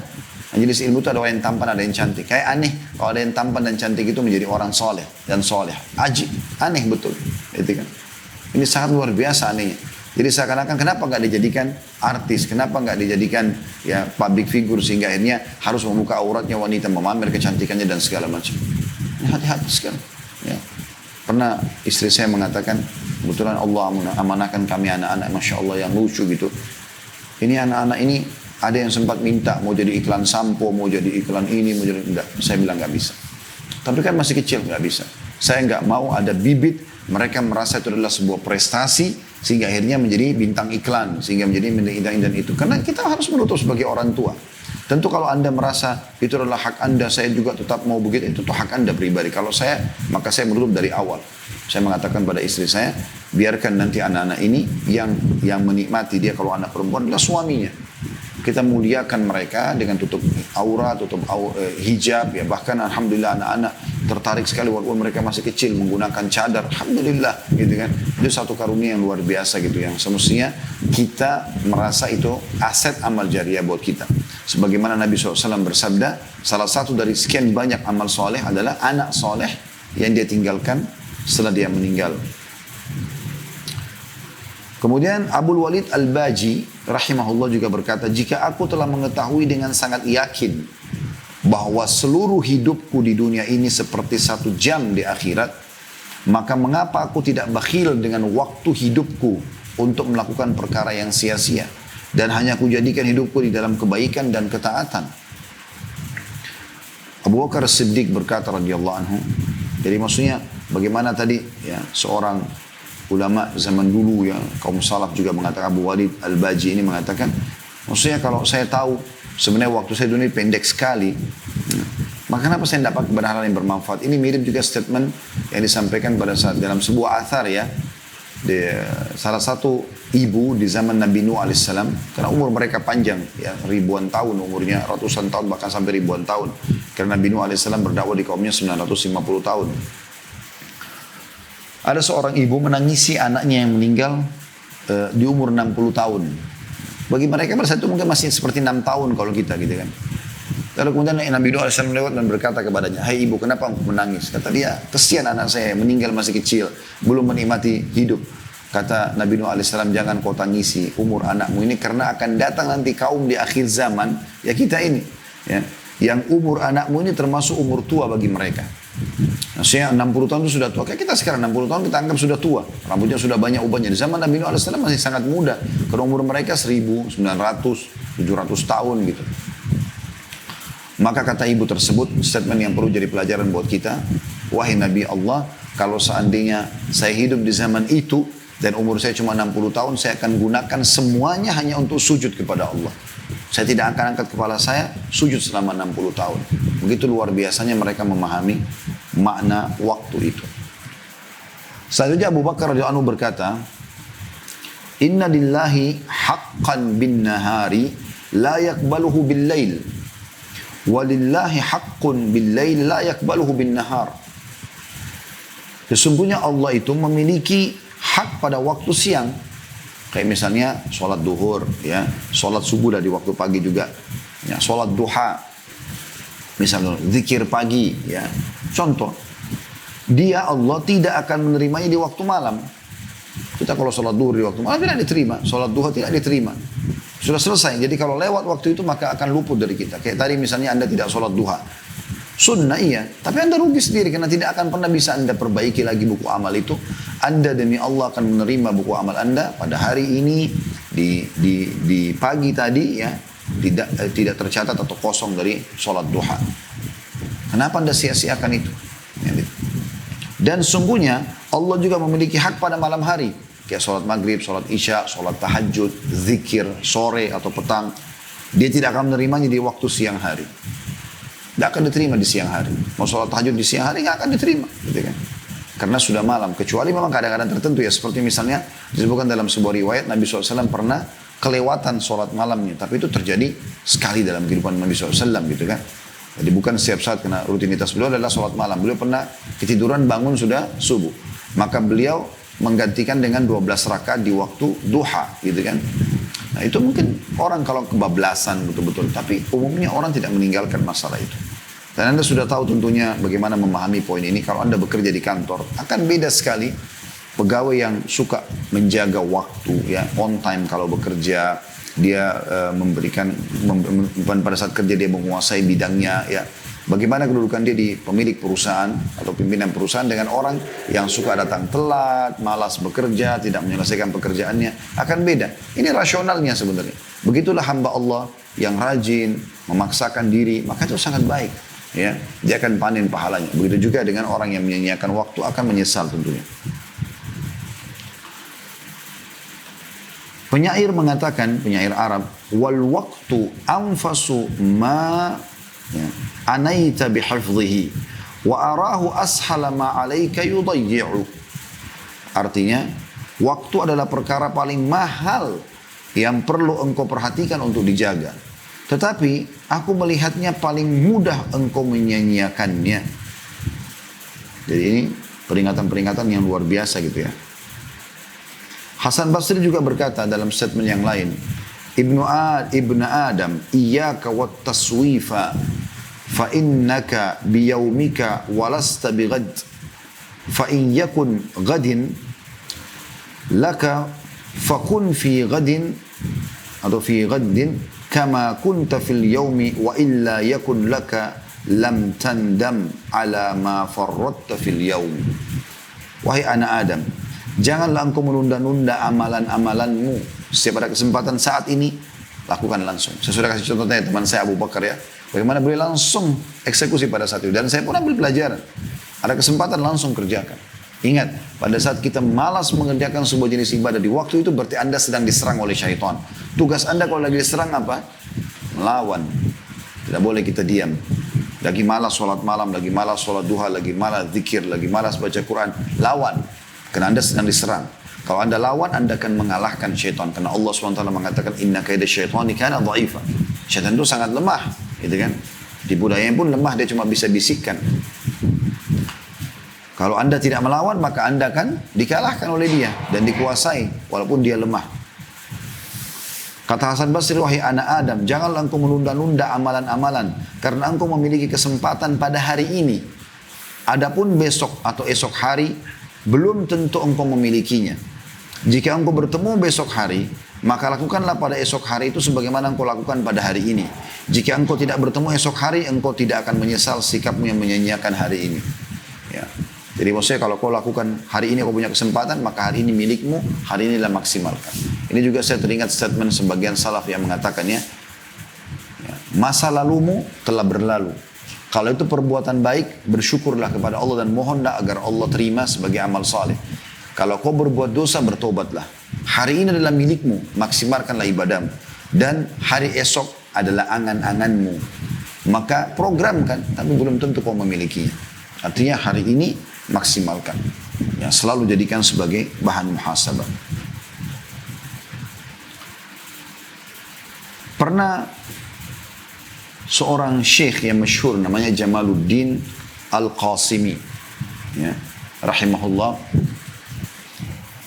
majelis ilmu itu ada yang tampan, ada yang cantik. Kayak aneh. Kalau ada yang tampan dan cantik itu menjadi orang soleh dan soleh. Ajib. Aneh betul. Itu kan. Ini sangat luar biasa anehnya. Jadi seakan-akan kenapa nggak dijadikan artis? Kenapa nggak dijadikan ya public figure sehingga akhirnya harus membuka auratnya wanita, memamer kecantikannya dan segala macam. Hati-hati sekali. Ya. Pernah istri saya mengatakan, kebetulan Allah amanahkan kami anak-anak, masya Allah yang lucu gitu. Ini anak-anak ini ada yang sempat minta mau jadi iklan sampo, mau jadi iklan ini, mau jadi enggak. Saya bilang nggak bisa. Tapi kan masih kecil, nggak bisa. Saya nggak mau ada bibit mereka merasa itu adalah sebuah prestasi sehingga akhirnya menjadi bintang iklan, sehingga menjadi bintang dan itu. Karena kita harus menutup sebagai orang tua. Tentu kalau Anda merasa itu adalah hak Anda, saya juga tetap mau begitu, itu tuh hak Anda pribadi. Kalau saya, maka saya menutup dari awal. Saya mengatakan pada istri saya, biarkan nanti anak-anak ini yang menikmati dia kalau anak perempuan adalah suaminya. Kita muliakan mereka dengan tutup aurat, hijab, ya bahkan alhamdulillah anak-anak tertarik sekali walaupun mereka masih kecil menggunakan cadar, alhamdulillah gitu kan. Itu satu karunia yang luar biasa gitu, yang semestinya kita merasa itu aset amal jariah buat kita. Sebagaimana Nabi SAW bersabda, salah satu dari sekian banyak amal soleh adalah anak soleh yang dia tinggalkan setelah dia meninggal. Kemudian Abul Walid Al-Baji rahimahullah juga berkata, jika aku telah mengetahui dengan sangat yakin bahwa seluruh hidupku di dunia ini seperti 1 jam di akhirat, maka mengapa aku tidak bakhil dengan waktu hidupku untuk melakukan perkara yang sia-sia dan hanya aku jadikan hidupku di dalam kebaikan dan ketaatan. Abu Bakar Siddiq berkata radhiyallahu anhu, jadi maksudnya bagaimana tadi ya seorang ulama zaman dulu ya, kaum salaf juga mengatakan, Abu Walid Al-Baji ini mengatakan, maksudnya kalau saya tahu sebenarnya waktu saya dunia pendek sekali, maka kenapa saya dapat kepada hal yang bermanfaat? Ini mirip juga statement yang disampaikan pada saat dalam sebuah athar ya, salah satu ibu di zaman Nabi Nuh alaihissalam, karena umur mereka panjang, ya ribuan tahun umurnya, ratusan tahun bahkan sampai ribuan tahun. Karena Nabi Nuh alaihissalam berdakwah di kaumnya 950 tahun. Ada seorang ibu menangisi anaknya yang meninggal di umur 60 tahun. Bagi mereka pada saat itu mungkin masih seperti 6 tahun kalau kita gitu kan. Lalu kemudian Nabi Nuh alaihissalam lewat dan berkata kepadanya, "Hai ibu, kenapa engkau menangis?" Kata dia, "Kesian anak saya, meninggal masih kecil, belum menikmati hidup." Kata Nabi Nuh alaihissalam, "Jangan kau tangisi umur anakmu ini, karena akan datang nanti kaum di akhir zaman, ya kita ini, ya, yang umur anakmu ini termasuk umur tua bagi mereka." Maksudnya 60 tahun itu sudah tua. Kayak kita sekarang 60 tahun kita anggap sudah tua. Rambutnya sudah banyak ubannya. Di zaman Nabi Nuh alaihissalam masih sangat muda. Karena umur mereka 1900, 700 tahun gitu. Maka kata ibu tersebut, statement yang perlu jadi pelajaran buat kita. "Wahai Nabi Allah, kalau seandainya saya hidup di zaman itu, dan umur saya cuma 60 tahun, saya akan gunakan semuanya hanya untuk sujud kepada Allah. Saya tidak akan angkat kepala saya, sujud selama 60 tahun. Begitu luar biasanya mereka memahami makna waktu itu. Selanjutnya Abu Bakar radhiyallahu anhu berkata, "Inna lillahi haqqan bin nahari la yakbaluhu bil lail. Walillahi haqqun bil lail la yakbaluhu bin nahar." Sesungguhnya Allah itu memiliki hak pada waktu siang. Kayak misalnya sholat duhur, ya, sholat subuh di waktu pagi juga, ya, sholat duha, misalnya zikir pagi, ya. Contoh, dia Allah tidak akan menerimanya di waktu malam. Kita kalau sholat duhur di waktu malam tidak diterima, sholat duha tidak diterima. Sudah selesai. Jadi kalau lewat waktu itu maka akan luput dari kita. Kayak tadi misalnya Anda tidak sholat duha. Sunnah iya, tapi Anda rugi sendiri karena tidak akan pernah bisa Anda perbaiki lagi buku amal itu. Anda demi Allah akan menerima buku amal Anda pada hari ini di pagi tadi, ya, tidak tercatat atau kosong dari sholat duha. Kenapa Anda sia-siakan itu? Dan sungguhnya Allah juga memiliki hak pada malam hari, kayak sholat maghrib, sholat isya, sholat tahajud, zikir sore atau petang. Dia tidak akan menerimanya di waktu siang hari. Tidak akan diterima di siang hari. Mau sholat tahajud di siang hari nggak akan diterima, gitu kan? Karena sudah malam. Kecuali memang kadang-kadang tertentu, ya, seperti misalnya disebutkan dalam sebuah riwayat Nabi SAW pernah kelewatan sholat malamnya, tapi itu terjadi sekali dalam kehidupan Nabi SAW, gitu kan? Jadi bukan setiap saat, karena rutinitas beliau adalah sholat malam. Beliau pernah ketiduran bangun sudah subuh, maka beliau menggantikan dengan 12 rakaat di waktu duha, gitu kan? Nah itu mungkin orang kalau kebablasan betul-betul, tapi umumnya orang tidak meninggalkan masalah itu. Dan Anda sudah tahu tentunya bagaimana memahami poin ini. Kalau Anda bekerja di kantor, akan beda sekali pegawai yang suka menjaga waktu, ya, on time kalau bekerja, dia pada saat kerja dia menguasai bidangnya, ya. Bagaimana kedudukan dia di pemilik perusahaan atau pimpinan perusahaan dengan orang yang suka datang telat, malas bekerja, tidak menyelesaikan pekerjaannya, akan beda. Ini rasionalnya sebenarnya. Begitulah hamba Allah yang rajin, memaksakan diri, maka itu sangat baik. Ya, dia akan panen pahalanya. Begitu juga dengan orang yang menyanyiakan waktu akan menyesal tentunya. Penyair mengatakan, penyair Arab, wal waktu anfasu ma, ya, anaita bihafzihi wa arahu ashala ma alaika yudayyi'u. Artinya, waktu adalah perkara paling mahal yang perlu engkau perhatikan untuk dijaga. Tetapi aku melihatnya paling mudah engkau menyanyiakannya. Jadi ini peringatan-peringatan yang luar biasa gitu, ya. Hasan Basri juga berkata dalam statement yang lain, Ibnu Adam, iyyaka wat taswifa fa innaka biyaumika walasta bighad fa in yakun ghadin laka fakun fi ghadin atau fi ghaddin kama kunta fil yaumi wa illa yakun laka lam tandam ala ma farratta fil yaum. Wahai anak Adam, janganlah engkau menunda-nunda amalan-amalanmu. Setiap ada kesempatan saat ini, lakukan langsung. Saya sudah kasih contohnya teman saya Abu Bakar, ya. Bagaimana beliau langsung eksekusi pada saat itu. Dan saya pun ambil pelajaran. Ada kesempatan langsung kerjakan. Ingat, pada saat kita malas mengerjakan sebuah jenis ibadah di waktu itu, berarti Anda sedang diserang oleh syaitan. Tugas Anda kalau lagi diserang apa? Melawan. Tidak boleh kita diam. Lagi malas sholat malam, lagi malas sholat duha, lagi malas zikir, lagi malas baca Quran. Lawan. Karena Anda sedang diserang. Kalau Anda lawan, Anda akan mengalahkan syaitan. Karena Allah SWT mengatakan, inna kaida syaitani kana dha'ifa. Syaitan itu sangat lemah. Gitu kan? Di budaya pun lemah, dia cuma bisa bisikkan. Kalau Anda tidak melawan, maka Anda akan dikalahkan oleh dia. Dan dikuasai, walaupun dia lemah. Kata Hasan Basri, wahai anak Adam, janganlah engkau menunda-nunda amalan-amalan. Karena engkau memiliki kesempatan pada hari ini. Adapun besok atau esok hari, belum tentu engkau memilikinya. Jika engkau bertemu besok hari, maka lakukanlah pada esok hari itu sebagaimana engkau lakukan pada hari ini. Jika engkau tidak bertemu esok hari, engkau tidak akan menyesal sikapmu yang menyanyiakan hari ini. Ya. Jadi maksudnya kalau kau lakukan hari ini kau punya kesempatan, maka hari ini milikmu, hari inilah maksimalkan. Ini juga saya teringat statement sebagian salaf yang mengatakannya, ya, masa lalumu telah berlalu. Kalau itu perbuatan baik, bersyukurlah kepada Allah dan mohonlah agar Allah terima sebagai amal saleh. Kalau kau berbuat dosa, bertobatlah. Hari ini adalah milikmu, maksimalkanlah ibadahmu. Dan hari esok adalah angan-anganmu. Maka programkan, tapi belum tentu kau memilikinya. Artinya hari ini maksimalkan. Ya, selalu jadikan sebagai bahan muhasabah. Pernah seorang syekh yang masyhur namanya Jamaluddin Al-Qasimi, ya, rahimahullah.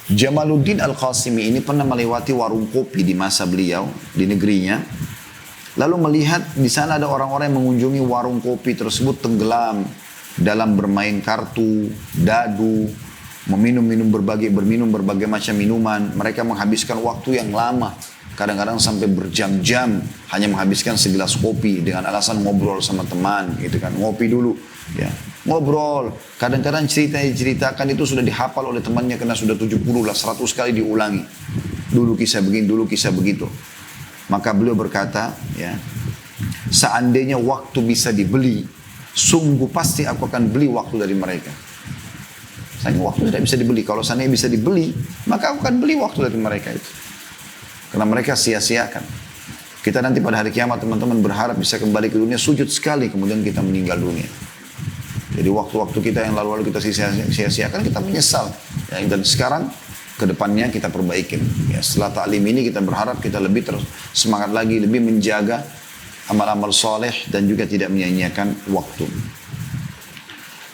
Jamaluddin Al-Qasimi ini pernah melewati warung kopi di masa beliau di negerinya. Lalu melihat di sana ada orang-orang yang mengunjungi warung kopi tersebut tenggelam dalam bermain kartu, dadu, berminum berbagai macam minuman. Mereka menghabiskan waktu yang lama, kadang-kadang sampai berjam-jam hanya menghabiskan segelas kopi dengan alasan ngobrol sama teman, gitu kan, ngopi dulu, ya. Ngobrol, kadang-kadang cerita yang diceritakan itu sudah dihafal oleh temannya karena sudah 70 lah, 100 kali diulangi. Dulu kisah begini, dulu kisah begitu. Maka beliau berkata, ya, seandainya waktu bisa dibeli, sungguh pasti aku akan beli waktu dari mereka. Sayang waktu tidak bisa dibeli. Kalau seandainya bisa dibeli, maka aku akan beli waktu dari mereka itu. Karena mereka sia-siakan. Kita nanti pada hari kiamat teman-teman berharap bisa kembali ke dunia, sujud sekali kemudian kita meninggal dunia. Jadi waktu-waktu kita yang lalu-lalu kita sia-siakan, kita menyesal. Ya, dan sekarang ke depannya kita perbaikin. Ya, setelah taklim ini kita berharap kita lebih semangat lagi, lebih menjaga amal-amal soleh dan juga tidak menyia-nyiakan waktu.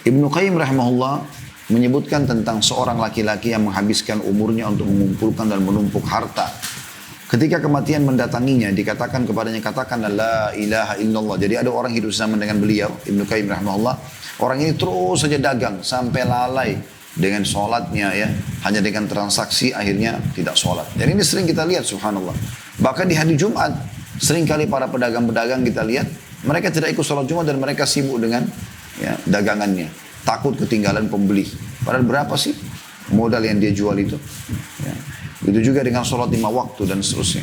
Ibnu Qayyim rahimahullah menyebutkan tentang seorang laki-laki yang menghabiskan umurnya untuk mengumpulkan dan menumpuk harta. Ketika kematian mendatanginya, dikatakan kepadanya, katakanlah la ilaha illallah. Jadi ada orang hidup zaman dengan beliau, Ibnu Qayyim rahimahullah. Orang ini terus saja dagang sampai lalai dengan sholatnya, ya, hanya dengan transaksi akhirnya tidak sholat. Dan ini sering kita lihat, subhanallah. Bahkan di hari Jumat, sering kali para pedagang-pedagang kita lihat, mereka tidak ikut sholat Jumat dan mereka sibuk dengan, ya, dagangannya. Takut ketinggalan pembeli. Padahal berapa sih modal yang dia jual itu? Ya. Begitu juga dengan sholat 5 waktu dan seterusnya.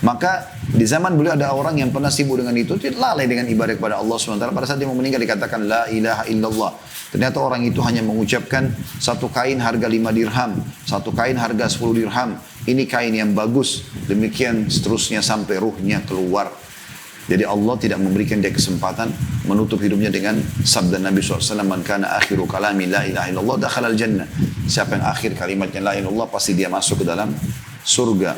Maka di zaman beliau ada orang yang pernah sibuk dengan itu, dia lalai dengan ibadah kepada Allah SWT. Pada saat dia mau meninggal dikatakan la ilaha illallah. Ternyata orang itu hanya mengucapkan satu kain harga 5 dirham, satu kain harga 10 dirham. Ini kain yang bagus. Demikian seterusnya sampai ruhnya keluar. Jadi Allah tidak memberikan dia kesempatan menutup hidupnya dengan sabda Nabi SAW, man kana akhiru kalami la ilaha illallah dakhala al-jannah. Siapa yang akhir kalimatnya la ilaha illallah pasti dia masuk ke dalam surga.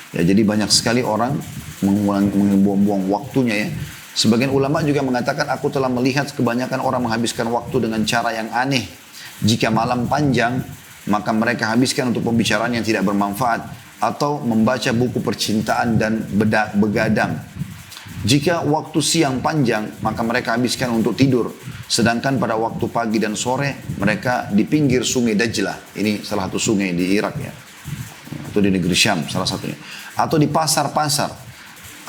Ya, jadi banyak sekali orang membuang-buang waktunya, ya. Sebagian ulama juga mengatakan, aku telah melihat kebanyakan orang menghabiskan waktu dengan cara yang aneh. Jika malam panjang, maka mereka habiskan untuk pembicaraan yang tidak bermanfaat atau membaca buku percintaan dan begadang. Jika waktu siang panjang, maka mereka habiskan untuk tidur. Sedangkan pada waktu pagi dan sore, mereka di pinggir sungai Dajlah. Ini salah satu sungai di Irak, ya. Atau di negeri Syam, salah satunya. Atau di pasar-pasar.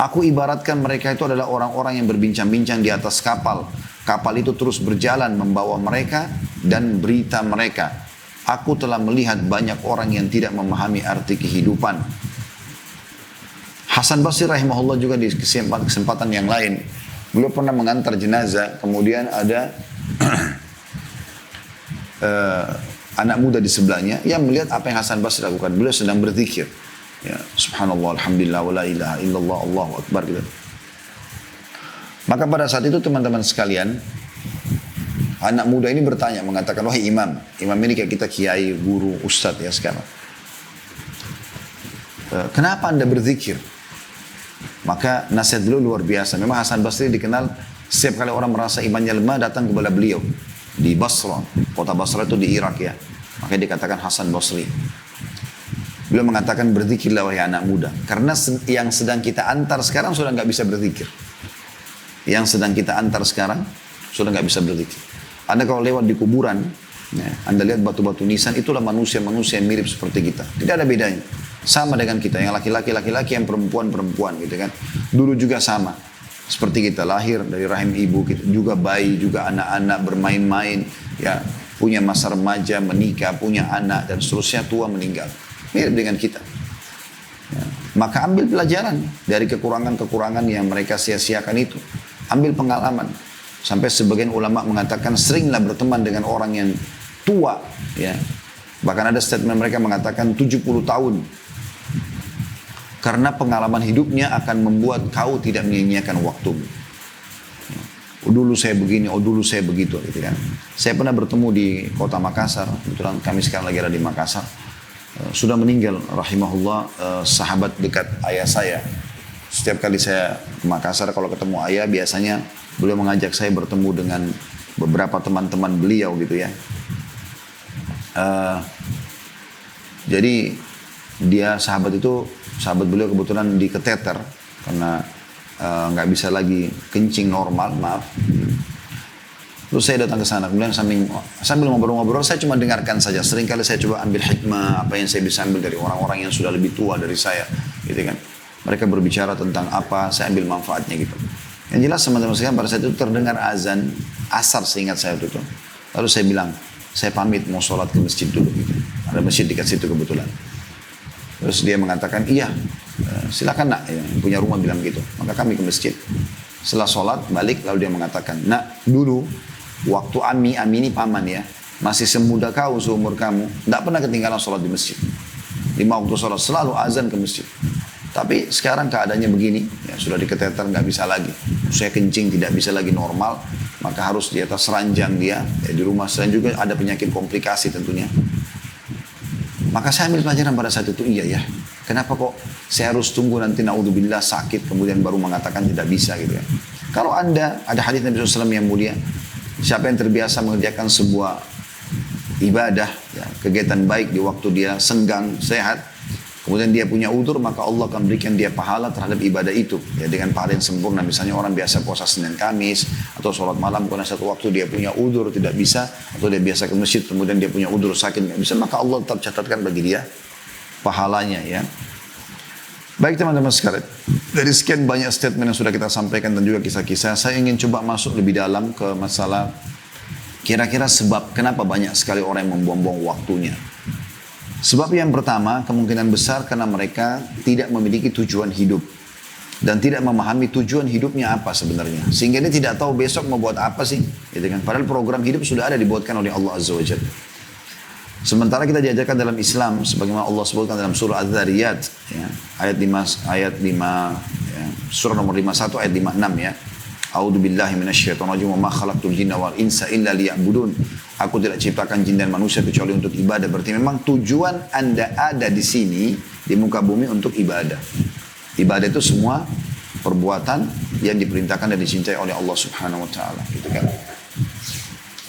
Aku ibaratkan mereka itu adalah orang-orang yang berbincang-bincang di atas kapal. Kapal itu terus berjalan membawa mereka dan berita mereka. Aku telah melihat banyak orang yang tidak memahami arti kehidupan. Hasan Basri rahimahullah juga di kesempatan yang lain, beliau pernah mengantar jenazah, kemudian ada anak muda di sebelahnya yang melihat apa yang Hasan Basri lakukan. Beliau sedang berzikir, ya, subhanallah, alhamdulillah, wa la ilaha illallah, Allahu akbar, gitu. Maka pada saat itu teman-teman sekalian, Anak muda ini bertanya, mengatakan, wahai imam. Imam ini kayak kita kiai, guru, ustadz ya sekarang. Kenapa anda berzikir? Maka nasihat beliau luar biasa. Memang Hasan Basri dikenal setiap kali orang merasa imannya lemah datang kepada beliau. Di Basra, kota Basra itu di Irak ya. Makanya dikatakan Hasan Basri. Beliau mengatakan berzikirlah wahai anak muda. Karena yang sedang kita antar sekarang sudah nggak bisa berzikir. Yang sedang kita antar sekarang sudah nggak bisa berzikir. Anda kalau lewat di kuburan, ya, Anda lihat batu-batu nisan, itulah manusia-manusia yang mirip seperti kita. Tidak ada bedanya. Sama dengan kita, yang laki-laki, yang perempuan gitu kan. Dulu juga sama. Seperti kita lahir dari rahim ibu, kita juga bayi, juga anak-anak bermain-main, ya, punya masa remaja, menikah, punya anak, dan seterusnya, tua, meninggal. Mirip dengan kita. Ya. Maka ambil pelajaran dari kekurangan-kekurangan yang mereka sia-siakan itu. Ambil pengalaman. Sampai sebagian ulama mengatakan seringlah berteman dengan orang yang tua. Ya. Bahkan ada statement mereka mengatakan 70 tahun. Karena pengalaman hidupnya akan membuat kau tidak menyia-nyiakan waktumu. Oh dulu saya begini, oh dulu saya begitu. Gitu kan. Saya pernah bertemu di kota Makassar. Kebetulan kami sekarang lagi ada di Makassar. Sudah meninggal rahimahullah sahabat dekat ayah saya. Setiap kali saya ke Makassar kalau ketemu ayah biasanya beliau mengajak saya bertemu dengan beberapa teman-teman beliau gitu ya. Jadi dia sahabat beliau kebetulan diketeter karena nggak bisa lagi kencing normal, maaf. Terus saya datang ke sana, kemudian sambil ngobrol-ngobrol saya cuma dengarkan saja. Seringkali saya coba ambil hikmah apa yang saya bisa ambil dari orang-orang yang sudah lebih tua dari saya, gitu kan. Mereka berbicara tentang apa, saya ambil manfaatnya gitu. Yang jelas teman-teman sekalian pada saat itu terdengar azan asar seingat saya itu. Lalu saya bilang, saya pamit mau sholat ke masjid dulu gitu. Ada masjid dekat situ kebetulan. Terus dia mengatakan, iya silakan nak, ya, punya rumah bilang gitu. Maka kami ke masjid. Setelah sholat balik lalu dia mengatakan, nak dulu waktu Ami ini paman ya, masih semuda kau seumur kamu, tidak pernah ketinggalan sholat di masjid. 5 waktu sholat selalu azan ke masjid. Tapi sekarang keadaannya begini, ya sudah diketeter nggak bisa lagi. Saya kencing tidak bisa lagi normal, maka harus di atas ranjang dia. Ya, di rumah saya juga ada penyakit komplikasi tentunya. Maka saya ambil pelajaran pada saat itu, iya ya. Kenapa kok saya harus tunggu nanti naudzubillah sakit kemudian baru mengatakan tidak bisa gitu ya. Kalau Anda, ada hadis Nabi SAW yang mulia, siapa yang terbiasa mengerjakan sebuah ibadah, ya, kegiatan baik di waktu dia senggang, sehat, kemudian dia punya udzur, maka Allah akan berikan dia pahala terhadap ibadah itu. Ya, dengan pahala yang sempurna. Misalnya orang biasa puasa Senin Kamis, atau sholat malam, karena satu waktu dia punya udzur tidak bisa, atau dia biasa ke masjid, kemudian dia punya udzur sakit, tidak bisa, maka Allah tetap catatkan bagi dia pahalanya ya. Baik teman-teman sekalian, dari sekian banyak statement yang sudah kita sampaikan dan juga kisah-kisah, saya ingin coba masuk lebih dalam ke masalah kira-kira sebab kenapa banyak sekali orang yang membuang-buang waktunya. Sebab yang pertama, kemungkinan besar karena mereka tidak memiliki tujuan hidup. Dan tidak memahami tujuan hidupnya apa sebenarnya. Sehingga dia tidak tahu besok mau buat apa sih. Gitu kan? Padahal program hidup sudah ada dibuatkan oleh Allah Azza wa Jalla. Sementara kita diajarkan dalam Islam, sebagaimana Allah sebutkan dalam surah Az-Zariyat, ya, ayat 5, ya, surah nomor 51, ayat 56 ya. A'udzu billahi minasyaitonir rajim wa ma khalaqtul jinna wal insa illa liya'budun. Aku tidak ciptakan jin dan manusia kecuali untuk ibadah. Berarti memang tujuan Anda ada di sini di muka bumi untuk ibadah. Ibadah itu semua perbuatan yang diperintahkan dan dicintai oleh Allah Subhanahu wa taala, gitu kan.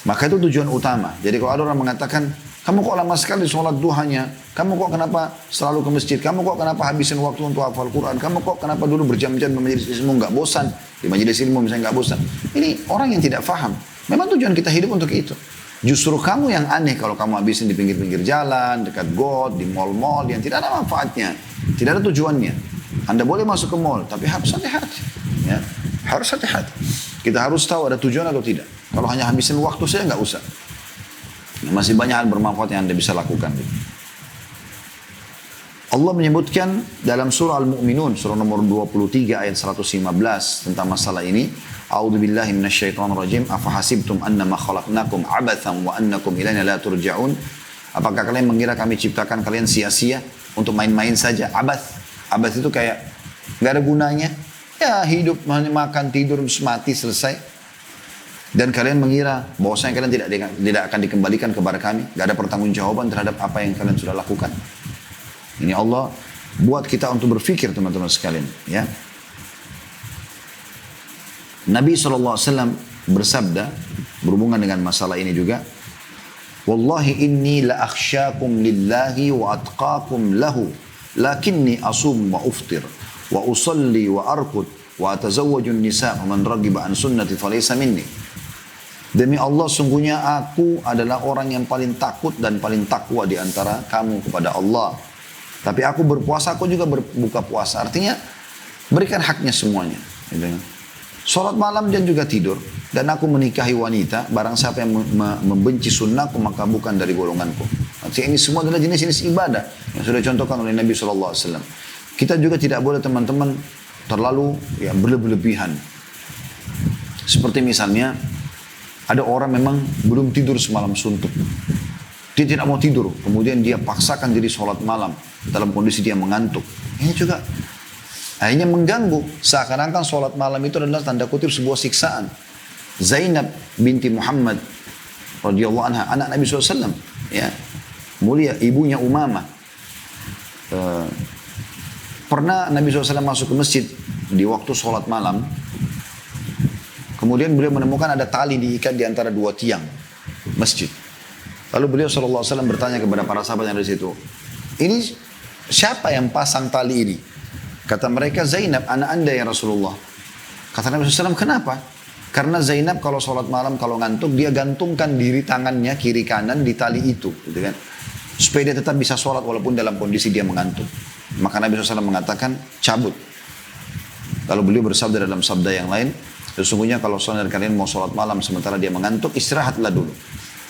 Maka itu tujuan utama. Jadi kalau ada orang mengatakan, kamu kok lama sekali sholat duhanya? Kamu kok kenapa selalu ke masjid? Kamu kok kenapa habisin waktu untuk hafal Quran? Kamu kok kenapa dulu berjam-jam di majelis ilmu nggak bosan? Di majelis ilmu misalnya nggak bosan. Ini orang yang tidak faham. Memang tujuan kita hidup untuk itu. Justru kamu yang aneh kalau kamu habisin di pinggir-pinggir jalan, dekat got, di mall-mall yang tidak ada manfaatnya, tidak ada tujuannya. Anda boleh masuk ke mall, tapi harus hati-hati. Ya, harus hati-hati. Kita harus tahu ada tujuan atau tidak. Kalau hanya habisin waktu saya nggak usah. Masih banyak hal bermanfaat yang Anda bisa lakukan. Allah menyebutkan dalam surah Al-Mu'minun, surah nomor 23 ayat 115 tentang masalah ini. A'udzu billahi minasyaitonir rajim. Afahasibtum annama khalaqnakum abathan wa annakum ilaina la turja'un. Apakah kalian mengira kami ciptakan kalian sia-sia untuk main-main saja? Abath. Abath itu kayak enggak ada gunanya. Ya hidup makan tidur mati selesai. Dan kalian mengira bahwasanya kalian tidak akan dikembalikan kepada kami. Gak ada pertanggungjawaban terhadap apa yang kalian sudah lakukan. Ini Allah buat kita untuk berpikir teman-teman sekalian. Ya. Nabi SAW bersabda, berhubungan dengan masalah ini juga. Wallahi inni la akhsyakum lillahi wa atqakum lahu. Lakinni asum wa uftir. Wa usalli wa arkud. Wa atazawwajun nisa. Man ragiba an sunnati falaysa minni. Demi Allah, sungguhnya aku adalah orang yang paling takut dan paling takwa di antara kamu kepada Allah. Tapi aku berpuasa, aku juga berbuka puasa. Artinya, berikan haknya semuanya. Salat malam dan juga tidur. Dan aku menikahi wanita, barang siapa yang membenci sunnahku, maka bukan dari golonganku. Artinya ini semua adalah jenis-jenis ibadah yang sudah dicontohkan oleh Nabi SAW. Kita juga tidak boleh teman-teman terlalu berlebihan. Seperti misalnya, ada orang memang belum tidur semalam suntuk. Dia tidak mau tidur. Kemudian dia paksakan diri sholat malam. Dalam kondisi dia mengantuk. Ini juga akhirnya mengganggu. Seakan-akan sholat malam itu adalah tanda kutip sebuah siksaan. Zainab binti Muhammad radhiyallahu anha, anak Nabi SAW. Ya, mulia, ibunya Umamah. Pernah Nabi SAW masuk ke masjid di waktu sholat malam. Kemudian beliau menemukan ada tali diikat di antara dua tiang masjid. Lalu beliau SAW bertanya kepada para sahabat yang ada di situ, ini siapa yang pasang tali ini? Kata mereka, Zainab, anak anda ya Rasulullah. Kata Nabi SAW, kenapa? Karena Zainab kalau sholat malam, kalau ngantuk, dia gantungkan diri tangannya kiri kanan di tali itu. Gitu kan? Supaya dia tetap bisa sholat walaupun dalam kondisi dia mengantuk. Maka Nabi SAW mengatakan, cabut. Lalu beliau bersabda dalam sabda yang lain, sesungguhnya kalau saudara kalian mau sholat malam sementara dia mengantuk, istirahatlah dulu.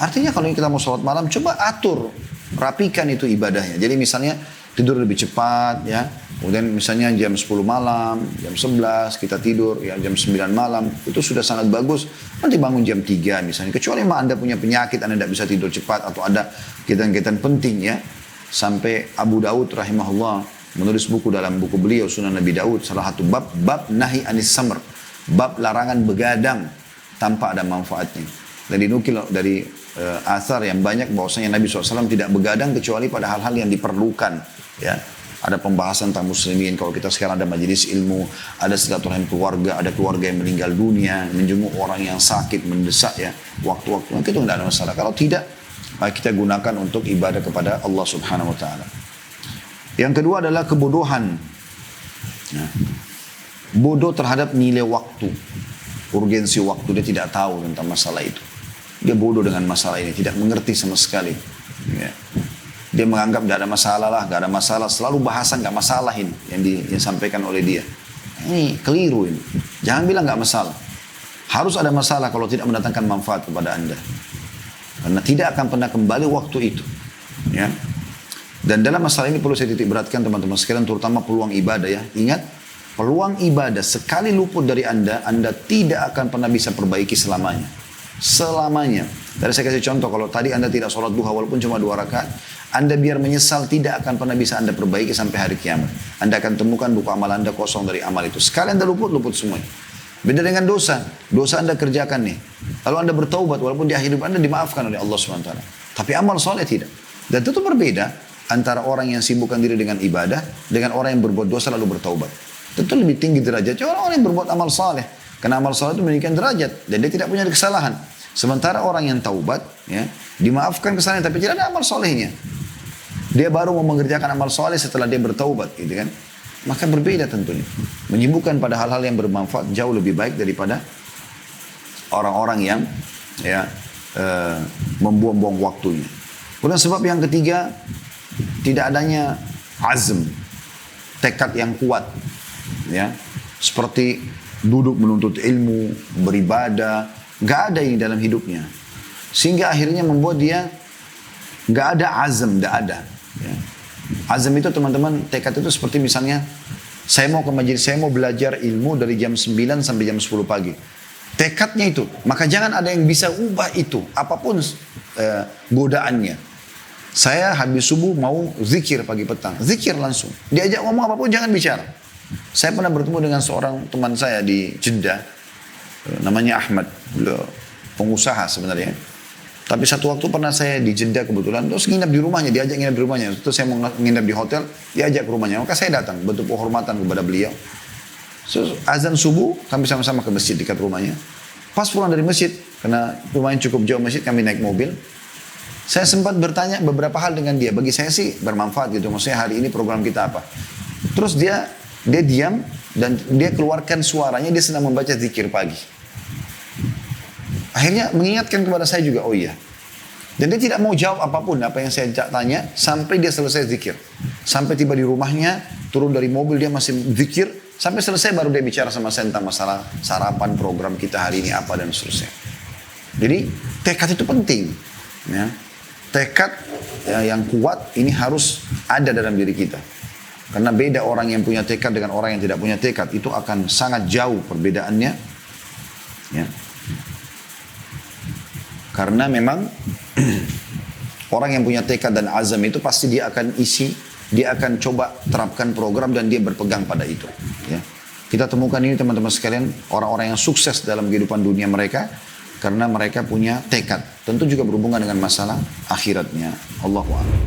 Artinya kalau kita mau sholat malam, coba atur, rapikan itu ibadahnya. Jadi misalnya tidur lebih cepat, ya. Kemudian misalnya jam 10 malam, jam 11 kita tidur, ya jam 9 malam. Itu sudah sangat bagus. Nanti bangun jam 3 misalnya. Kecuali memang Anda punya penyakit, Anda tidak bisa tidur cepat, atau ada kegiatan-kegiatan penting, ya. Sampai Abu Daud rahimahullah menulis buku dalam buku beliau, Sunan Nabi Daud, salah satu bab nahi anis samr. Bab larangan begadang tanpa ada manfaatnya. Dan dinukil dari asar yang banyak bahwasanya Nabi SAW tidak begadang kecuali pada hal-hal yang diperlukan. Ya, ada pembahasan tentang muslimin. Kalau kita sekarang ada majelis ilmu, ada silaturahim keluarga, ada keluarga yang meninggal dunia, menjenguk orang yang sakit, mendesak, ya, waktu-waktu itu tidak ada masalah. Kalau tidak, maka kita gunakan untuk ibadah kepada Allah Subhanahu Wa Taala. Yang kedua adalah kebodohan. Nah, bodoh terhadap nilai waktu, urgensi waktu. Dia tidak tahu tentang masalah itu. Dia bodoh dengan masalah ini, tidak mengerti sama sekali. Ya. Dia menganggap tidak ada masalah lah, tidak ada masalah. Selalu bahasa nggak masalah ini yang disampaikan oleh dia. Ini keliru ini. Jangan bilang nggak masalah. Harus ada masalah kalau tidak mendatangkan manfaat kepada Anda. Karena tidak akan pernah kembali waktu itu. Ya. Dan dalam masalah ini perlu saya titik beratkan teman-teman sekalian, terutama peluang ibadah, ya. Ingat, peluang ibadah sekali luput dari Anda tidak akan pernah bisa perbaiki selamanya. Selamanya. Dari saya kasih contoh, kalau tadi Anda tidak sholat duha walaupun cuma 2 rakaat, Anda biar menyesal tidak akan pernah bisa Anda perbaiki sampai hari kiamat. Anda akan temukan buku amal Anda kosong dari amal itu. Sekali Anda luput semuanya. Beda dengan dosa. Dosa Anda kerjakan nih. Lalu Anda bertaubat walaupun di akhir hidup Anda dimaafkan oleh Allah SWT. Tapi amal soleh tidak. Dan itu berbeda antara orang yang sibukkan diri dengan ibadah dengan orang yang berbuat dosa lalu bertaubat. Tentu lebih tinggi derajatnya orang yang berbuat amal saleh. Karena amal saleh itu meninggikan derajat dan dia tidak punya kesalahan. Sementara orang yang taubat, ya, dimaafkan kesalahan tapi tidak ada amal salehnya. Dia baru mau mengerjakan amal saleh setelah dia bertaubat, gitu kan? Maka berbeda tentunya. Menyibukkan pada hal-hal yang bermanfaat jauh lebih baik daripada orang-orang yang, ya, membuang-buang waktunya. Kemudian sebab yang ketiga, tidak adanya azm, tekad yang kuat. Ya, seperti duduk menuntut ilmu, beribadah, gak ada ini dalam hidupnya, sehingga akhirnya membuat dia gak ada azam, gak ada. Ya. Azam itu teman-teman, tekad itu seperti misalnya saya mau ke majelis, saya mau belajar ilmu dari jam 9 sampai jam 10 pagi. Tekadnya itu, maka jangan ada yang bisa ubah itu, apapun godaannya. Saya habis subuh mau zikir pagi petang, zikir langsung. Diajak ngomong apapun jangan bicara. Saya pernah bertemu dengan seorang teman saya di Jeddah, namanya Ahmad. Beliau pengusaha sebenarnya. Tapi satu waktu pernah saya di Jeddah kebetulan, terus nginap di rumahnya, diajak nginap di rumahnya. Terus saya mau nginap di hotel, diajak ke rumahnya. Maka saya datang, bentuk penghormatan kepada beliau. So, azan subuh, kami sama-sama ke masjid dekat rumahnya. Pas pulang dari masjid, karena rumahnya cukup jauh masjid, kami naik mobil. Saya sempat bertanya beberapa hal dengan dia. Bagi saya sih bermanfaat gitu. Maksudnya hari ini program kita apa. Terus dia diam dan dia keluarkan suaranya, dia sedang membaca zikir pagi. Akhirnya mengingatkan kepada saya juga, oh iya. Dan dia tidak mau jawab apapun apa yang saya tanya sampai dia selesai zikir. Sampai tiba di rumahnya, turun dari mobil dia masih zikir. Sampai selesai baru dia bicara sama saya tentang masalah sarapan program kita hari ini apa dan seterusnya. Jadi tekad itu penting. Ya. Tekad yang kuat ini harus ada dalam diri kita. Karena beda orang yang punya tekad dengan orang yang tidak punya tekad. Itu akan sangat jauh perbedaannya. Ya. Karena memang orang yang punya tekad dan azam itu pasti dia akan dia akan coba terapkan program dan dia berpegang pada itu. Ya. Kita temukan ini teman-teman sekalian, orang-orang yang sukses dalam kehidupan dunia mereka. Karena mereka punya tekad. Tentu juga berhubungan dengan masalah akhiratnya. Allahu a'lam.